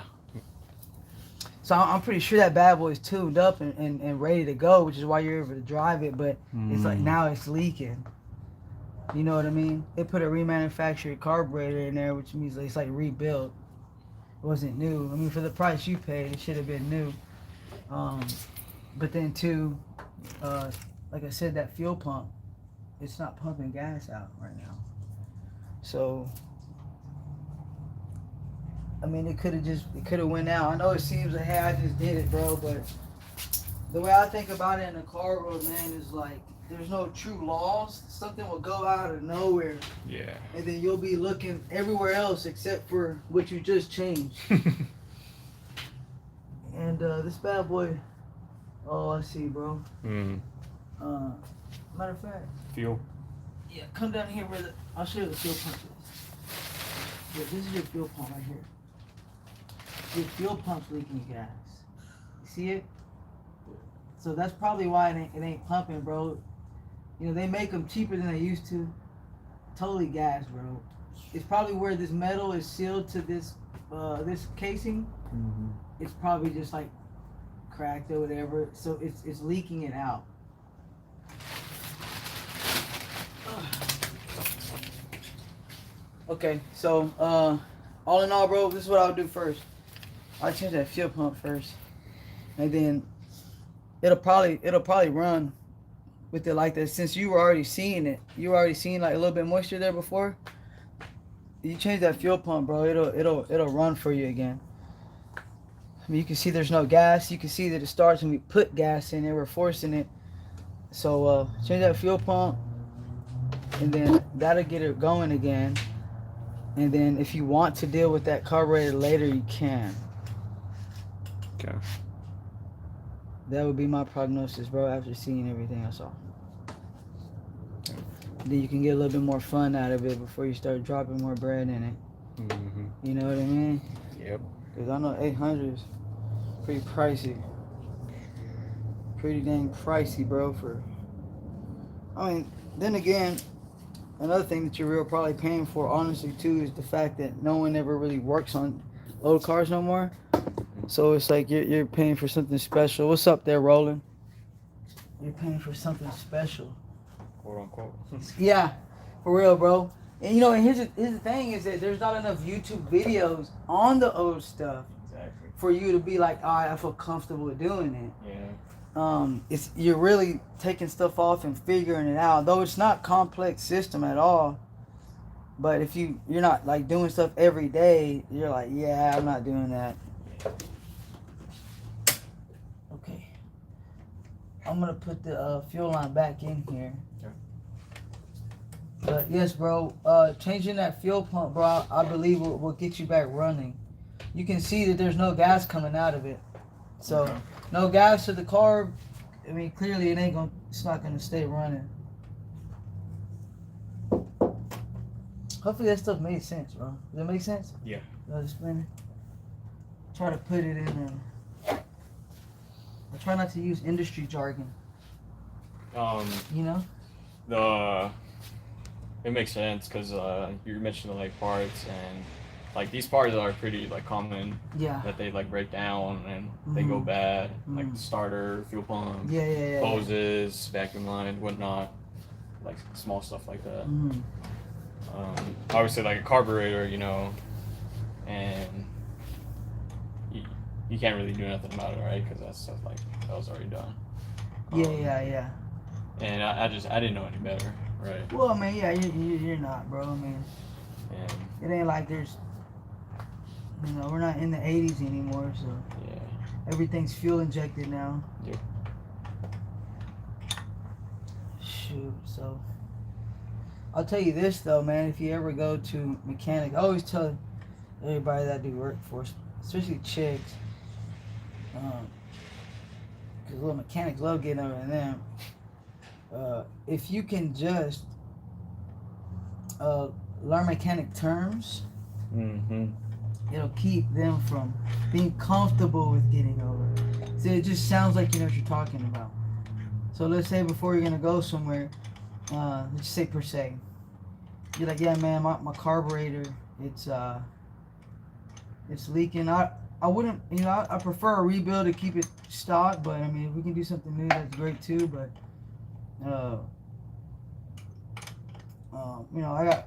So I'm pretty sure that bad boy is tuned up and ready to go, which is why you're able to drive it. But it's like now it's leaking. You know what I mean? They put a remanufactured carburetor in there, which means it's like rebuilt. It wasn't new. I mean, for the price you paid, it should have been new. But then too, like I said, that fuel pump, it's not pumping gas out right now. So, I mean, it could have went out. I know it seems like, hey, I just did it, bro, but the way I think about it in the car world, man, is like, there's no true laws. Something will go out of nowhere. Yeah. And then you'll be looking everywhere else except for what you just changed. And this bad boy, oh, I see, bro. Matter of fact. Fuel. Yeah, come down here where I'll show you the fuel pump is. Yeah, this is your fuel pump right here. Your fuel pump's leaking gas. You see it? So that's probably why it ain't pumping, bro. You know, they make them cheaper than they used to. Totally gas, bro. It's probably where this metal is sealed to this this casing. It's probably just like cracked or whatever. So it's leaking it out. Okay, so all in all, bro, this is what I'll do first. I'll change that fuel pump first, and then it'll probably run with it like that. Since you were already seeing it, you were already seeing like a little bit moisture there before. You change that fuel pump, bro. It'll run for you again. I mean, you can see there's no gas. You can see that it starts when we put gas in it. We're forcing it. So change that fuel pump, and then that'll get it going again. And then if you want to deal with that carburetor later, you can. Okay. That would be my prognosis, bro, after seeing everything I saw. Then you can get a little bit more fun out of it before you start dropping more bread in it. Mm-hmm. You know what I mean? Yep. Because I know 800 is pretty pricey. Pretty dang pricey, bro, for... I mean, then again, another thing that you're real probably paying for, honestly, too, is the fact that no one ever really works on old cars no more. So it's like you're paying for something special. What's up there, Roland? You're paying for something special. Quote unquote. Yeah, for real, bro. And you know, and here's the thing is that there's not enough YouTube videos on the old stuff Exactly. for you to be like, all right, I feel comfortable with doing it. Yeah. It's you're really taking stuff off and figuring it out. Though it's not complex system at all. But if you're not like doing stuff every day, you're like, yeah, I'm not doing that. Okay. I'm gonna put the fuel line back in here. Okay. But yes, bro, changing that fuel pump, bro, I believe will get you back running. You can see that there's no gas coming out of it. So, Okay. no gas to the carb. I mean, clearly it's not gonna stay running. Hopefully that stuff made sense, bro. Does that make sense? Yeah. You know, explain it. Try to put it in I try not to use industry jargon. You know? It makes sense because you mentioned like parts, and like these parts are pretty like common. Yeah. That they like break down and they go bad, like the starter, fuel pump, Yeah. hoses, vacuum line, whatnot, like small stuff like that. Obviously like a carburetor, you know, and you can't really do nothing about it, right? Because that stuff like that was already done. Yeah. And I didn't know any better, right? Well, I mean, yeah, you're not, bro. I mean, And it ain't like there's, you know, we're not in the 80s anymore, so yeah. everything's fuel injected now. Yep. Shoot, so I'll tell you this though, man. If you ever go to mechanic, I always tell everybody that I do work for, especially chicks, because little mechanics love getting over them. If you can just learn mechanic terms, it'll keep them from being comfortable with getting over. So it just sounds like you know what you're talking about. So let's say before you're gonna go somewhere, let's just say per se, you're like, yeah, man, my carburetor, it's leaking. I wouldn't, you know, I prefer a rebuild to keep it stock, but I mean, if we can do something new, that's great too. But you know,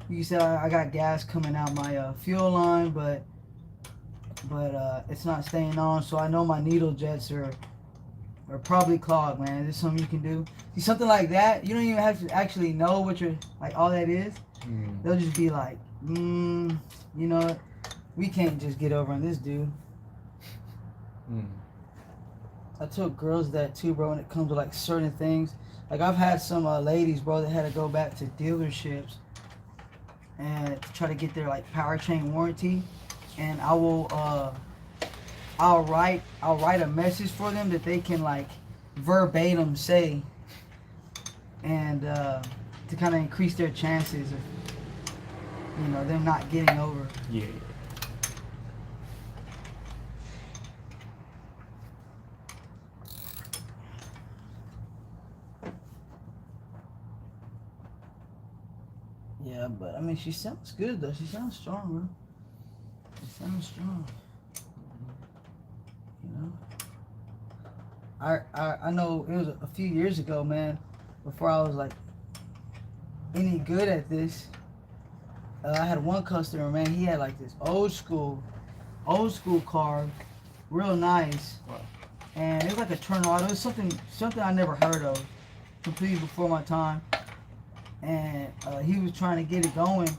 you said I got gas coming out my fuel line, but it's not staying on, so I know my needle jets are probably clogged, man. Is this something you can do? See, something like that, you don't even have to actually know what you're, like, all that is. They'll just be like, you know what? We can't just get over on this dude. I tell girls that too, bro, when it comes to, like, certain things. Like, I've had some ladies, bro, that had to go back to dealerships and to try to get their, like, powertrain warranty. And I will, I'll write a message for them that they can like verbatim say, and to kind of increase their chances of, you know, them not getting over. Yeah. Yeah, but I mean, she sounds good though. She sounds strong, bro. She sounds strong. You know, I know it was a few years ago, man, before I was like any good at this. I had one customer, man. He had like this old school car, real nice, Wow. and it was like a turn auto. It was something I never heard of, completely before my time. And he was trying to get it going.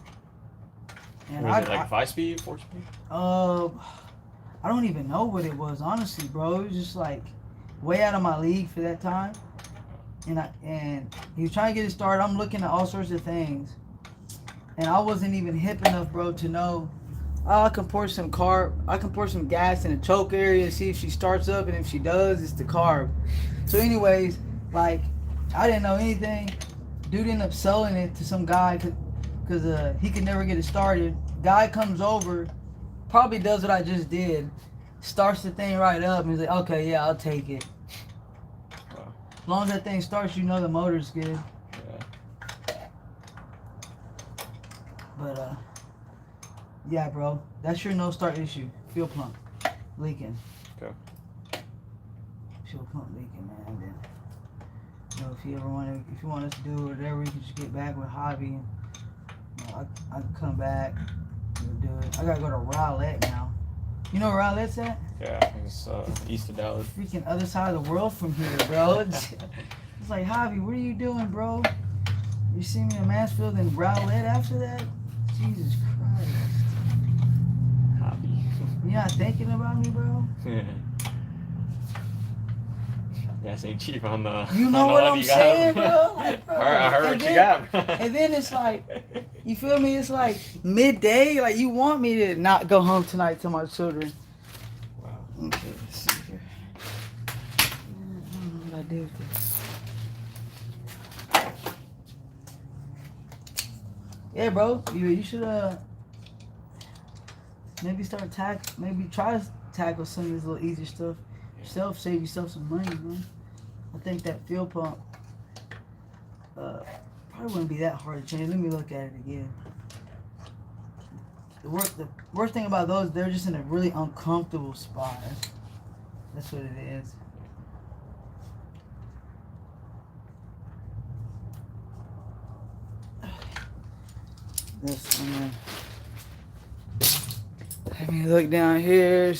And Was it like 5-speed, 4-speed? I don't even know what it was, honestly, bro. It was just like way out of my league for that time. And he was trying to get it started. I'm looking at all sorts of things, and I wasn't even hip enough, bro, to know. Oh, I can pour some gas in the choke area, see if she starts up, and if she does, it's the carb. So, anyways, like I didn't know anything. Dude ended up selling it to some guy because he could never get it started. Guy comes over, probably does what I just did, starts the thing right up, and he's like, okay, yeah, I'll take it. Wow. As long as that thing starts, you know the motor's good. Yeah. But yeah, bro, that's your no start issue. Fuel pump leaking. Okay. Fuel pump leaking, man. And then, you know, if you want us to do whatever, you can just get back with Hobby. And, you know, I can come back. We'll do it. I gotta go to Rowlett now. You know where Rowlett's at? Yeah, it's east of Dallas. Freaking other side of the world from here, bro. It's like, Hobby, what are you doing, bro? You see me in Mansfield and Rowlett after that? Jesus Christ. Hobby. You not thinking about me, bro? Gas ain't cheap on the. You know what I'm saying, bro? Like, bro? I heard what you got. And then it's like, you feel me? It's like midday. Like, you want me to not go home tonight to my children. Wow. Okay, let's see here. I don't know what I did with this. Yeah, bro. You should maybe try to tackle some of this little easy stuff yourself, save yourself some money, man. I think that fuel pump probably wouldn't be that hard to change. Let me look at it again. The worst thing about those, they're just in a really uncomfortable spot. That's what it is. This one. Let me look down here.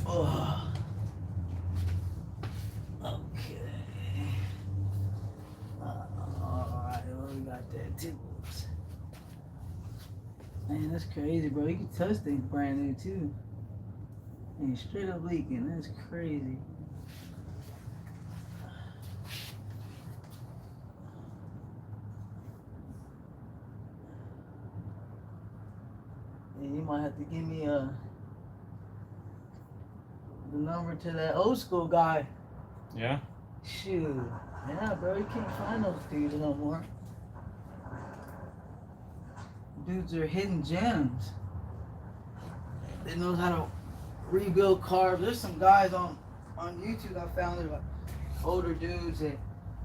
Oh. Okay. Alright, well, we got that too. Man, that's crazy, bro. You can touch things brand new too. And straight up leaking. That's crazy. Yeah, you might have to give me the number to that old school guy. Yeah. Shoot. Yeah, bro, you can't find those dudes no more. Dudes are hidden gems. They know how to rebuild cars. There's some guys on YouTube I found that are like older dudes that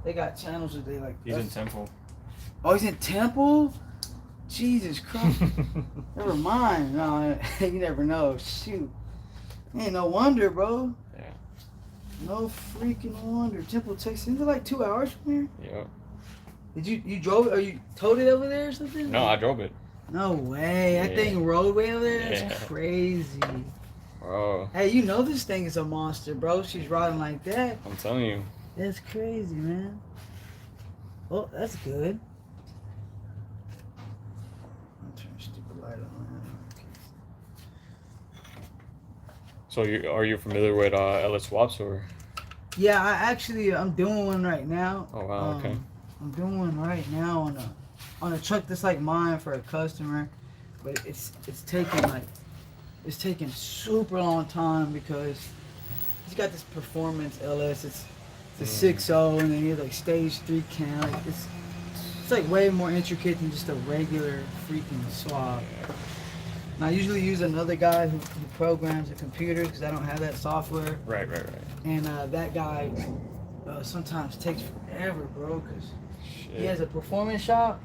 they got channels that they like. He's in Temple. Oh, he's in Temple? Jesus Christ. Never mind. No, you never know. Shoot. Ain't no wonder, bro. Yeah. No freaking wonder. Temple, Texas. Isn't it like 2 hours from here? Yep. Did you drove it or you towed it over there or something? No, I drove it. No way. That thing roadway over there? That's Yeah. crazy. Bro. Hey, you know this thing is a monster, bro. She's riding like that. I'm telling you. That's crazy, man. Well, that's good. I'll turn the stupid light on. So are you familiar with LS swaps or? Yeah, I'm doing one right now. Oh wow. Okay. I'm doing one right now on a truck that's like mine for a customer, but it's taking super long time because he's got this performance LS. It's a 6.0 and then you have like stage 3 cam. Like it's like way more intricate than just a regular freaking swap. And I usually use another guy who programs the computer because I don't have that software. Right. And that guy sometimes takes forever, bro, because he has a performance shop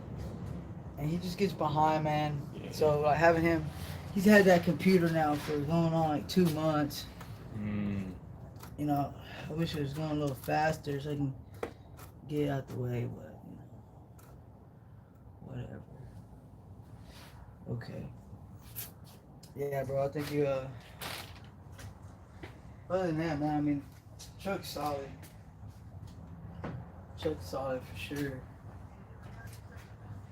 and he just gets behind, man. Yeah. So like having him, he's had that computer now for going on like 2 months. You know, I wish it was going a little faster so I can get out the way, but whatever. Okay. Yeah, bro. I think you. Other than that, man. I mean, truck's solid. Truck's solid for sure.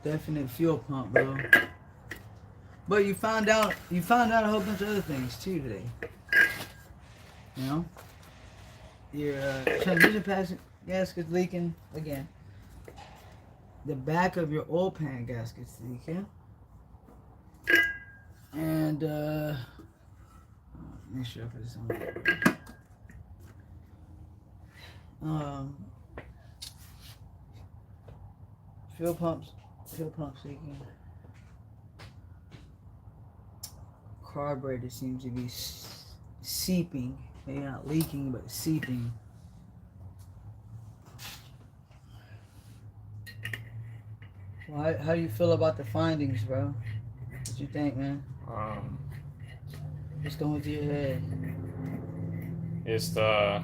Definite fuel pump, bro. But you found out a whole bunch of other things too today. You know, your transmission passing gasket's leaking again. The back of your oil pan gasket's leaking. And make sure I put this on. Fuel pumps leaking. Carburetor seems to be seeping. Maybe not leaking, but seeping. Well, how do you feel about the findings, bro? What you think, man? What's going through your head? It's the,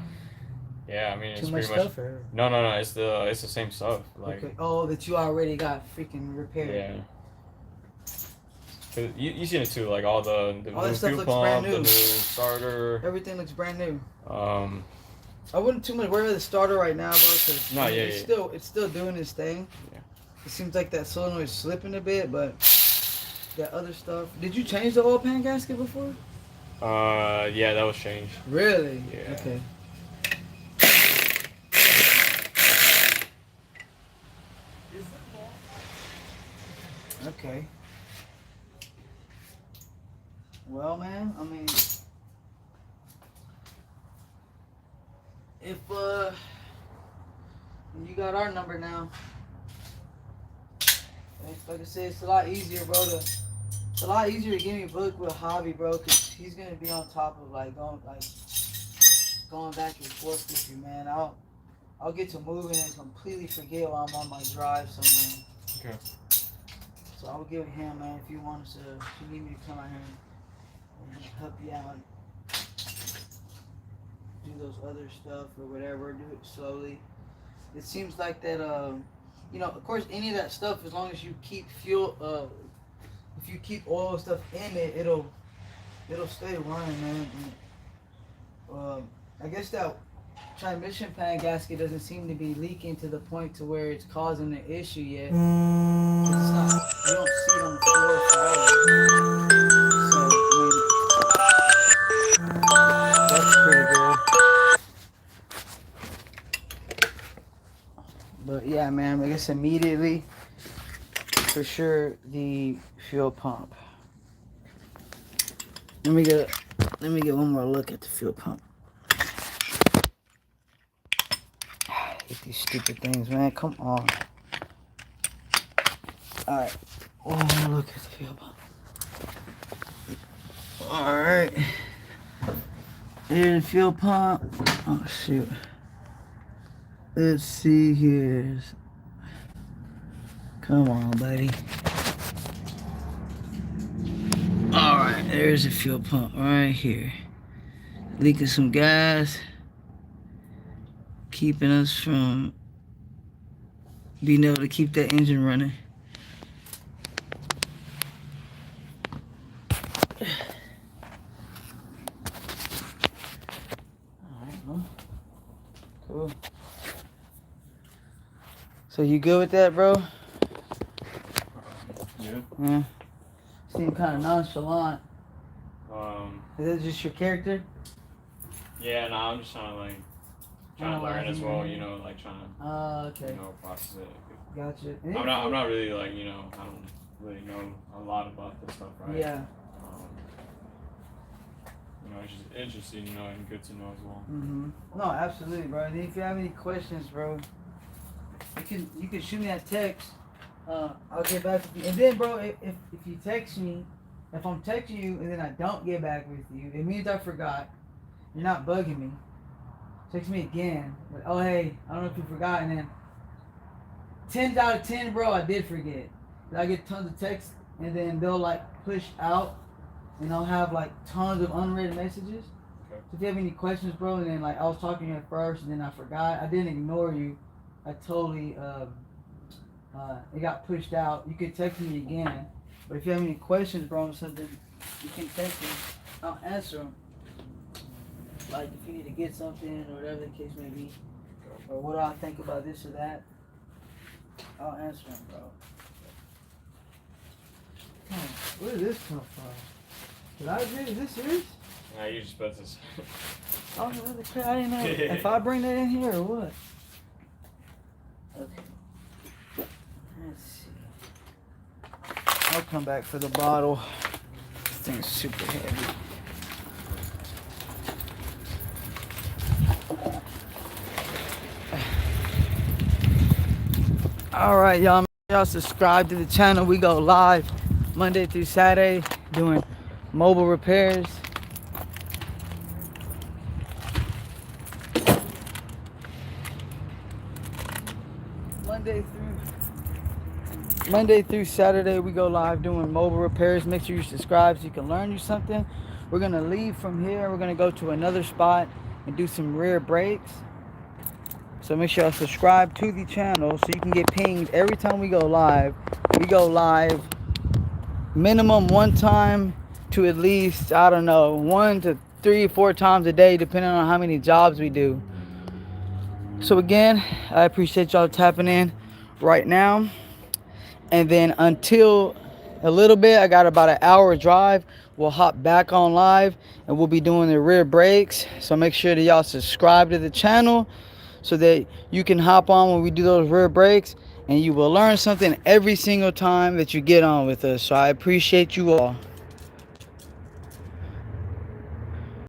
yeah, I mean, it's too much pretty stuff. much. No, it's the same stuff. Like, okay. Oh, that you already got freaking repaired. Yeah. Cause you seen it too, like all the all new fuel pump, the new starter. Everything looks brand new. I wouldn't too much worry about the starter right now, bro, because no, it's still doing its thing. Yeah. It seems like that solenoid is slipping a bit, but that other stuff. Did you change the oil pan gasket before? Yeah, that was changed. Really? Yeah. Okay. Okay. Well, man, I mean, if you got our number now, like I said, it's a lot easier, bro. It's a lot easier to get me booked with Hobby, bro, because he's gonna be on top of going back and forth with you, man. I'll get to moving and completely forget while I'm on my drive somewhere. Okay. So I'll give him, man, if you want us to, if you need me to come out here and help you out, do those other stuff or whatever, do it slowly. It seems like that, of course, any of that stuff, as long as you keep fuel, if you keep oil stuff in it, it'll stay running, man. And, I guess that transmission pan gasket doesn't seem to be leaking to the point to where it's causing an issue yet. It's not, you don't see it on the floor falling. So, that's pretty good. But yeah, man, I guess immediately, for sure, the fuel pump. Let me get one more look at the fuel pump. I hate these stupid things, man. Come on. Alright. One more look at the fuel pump. Alright. Here's the fuel pump. Oh, shoot. Let's see here. Come on, buddy. Alright, there's the fuel pump right here. Leaking some gas. Keeping us from being able to keep that engine running. Alright, well. Cool. So you good with that, bro? Yeah. Seem kind of nonchalant. Is that just your character? Yeah, no, I'm just trying to learn as well, trying to okay. process it. Gotcha. I'm not really I don't really know a lot about this stuff, right? Yeah. It's just interesting, and good to know as well. No, absolutely, bro. And if you have any questions, bro, you can shoot me that text. I'll get back with you. And then, bro, if you text me, if I'm texting you and then I don't get back with you, it means I forgot. You're not bugging me. Text me again. Like, oh, hey, I don't know if you forgot. And then 10 out of 10, bro, I did forget. I get tons of texts, and then they'll, push out, and I'll have, tons of unread messages. Okay. So if you have any questions, bro, and then, I was talking to you at first, and then I forgot. I didn't ignore you. I totally it got pushed out. You can text me again, but if you have any questions, bro, or something, you can text me. I'll answer them. Like if you need to get something or whatever the case may be, or what do I think about this or that, I'll answer them, bro. Where did this come from? Did I agree? Is this serious? Nah, you just put this. Oh, really crap. I didn't know if I bring that in here or what. Okay. Let's see. I'll come back for the bottle. This thing's super heavy. All right, y'all. Make sure y'all subscribe to the channel. We go live Monday through Saturday doing mobile repairs. Monday through Saturday, we go live doing mobile repairs. Make sure you subscribe so you can learn you something. We're going to leave from here. We're going to go to another spot and do some rear brakes. So make sure you subscribe to the channel so you can get pinged every time we go live. We go live minimum one time to at least, I don't know, 1 to 3 or 4 times a day, depending on how many jobs we do. So again, I appreciate y'all tapping in right now. And then until a little bit, I got about an hour drive. We'll hop back on live and we'll be doing the rear brakes. So make sure that y'all subscribe to the channel so that you can hop on when we do those rear brakes, and you will learn something every single time that you get on with us. So I appreciate you all.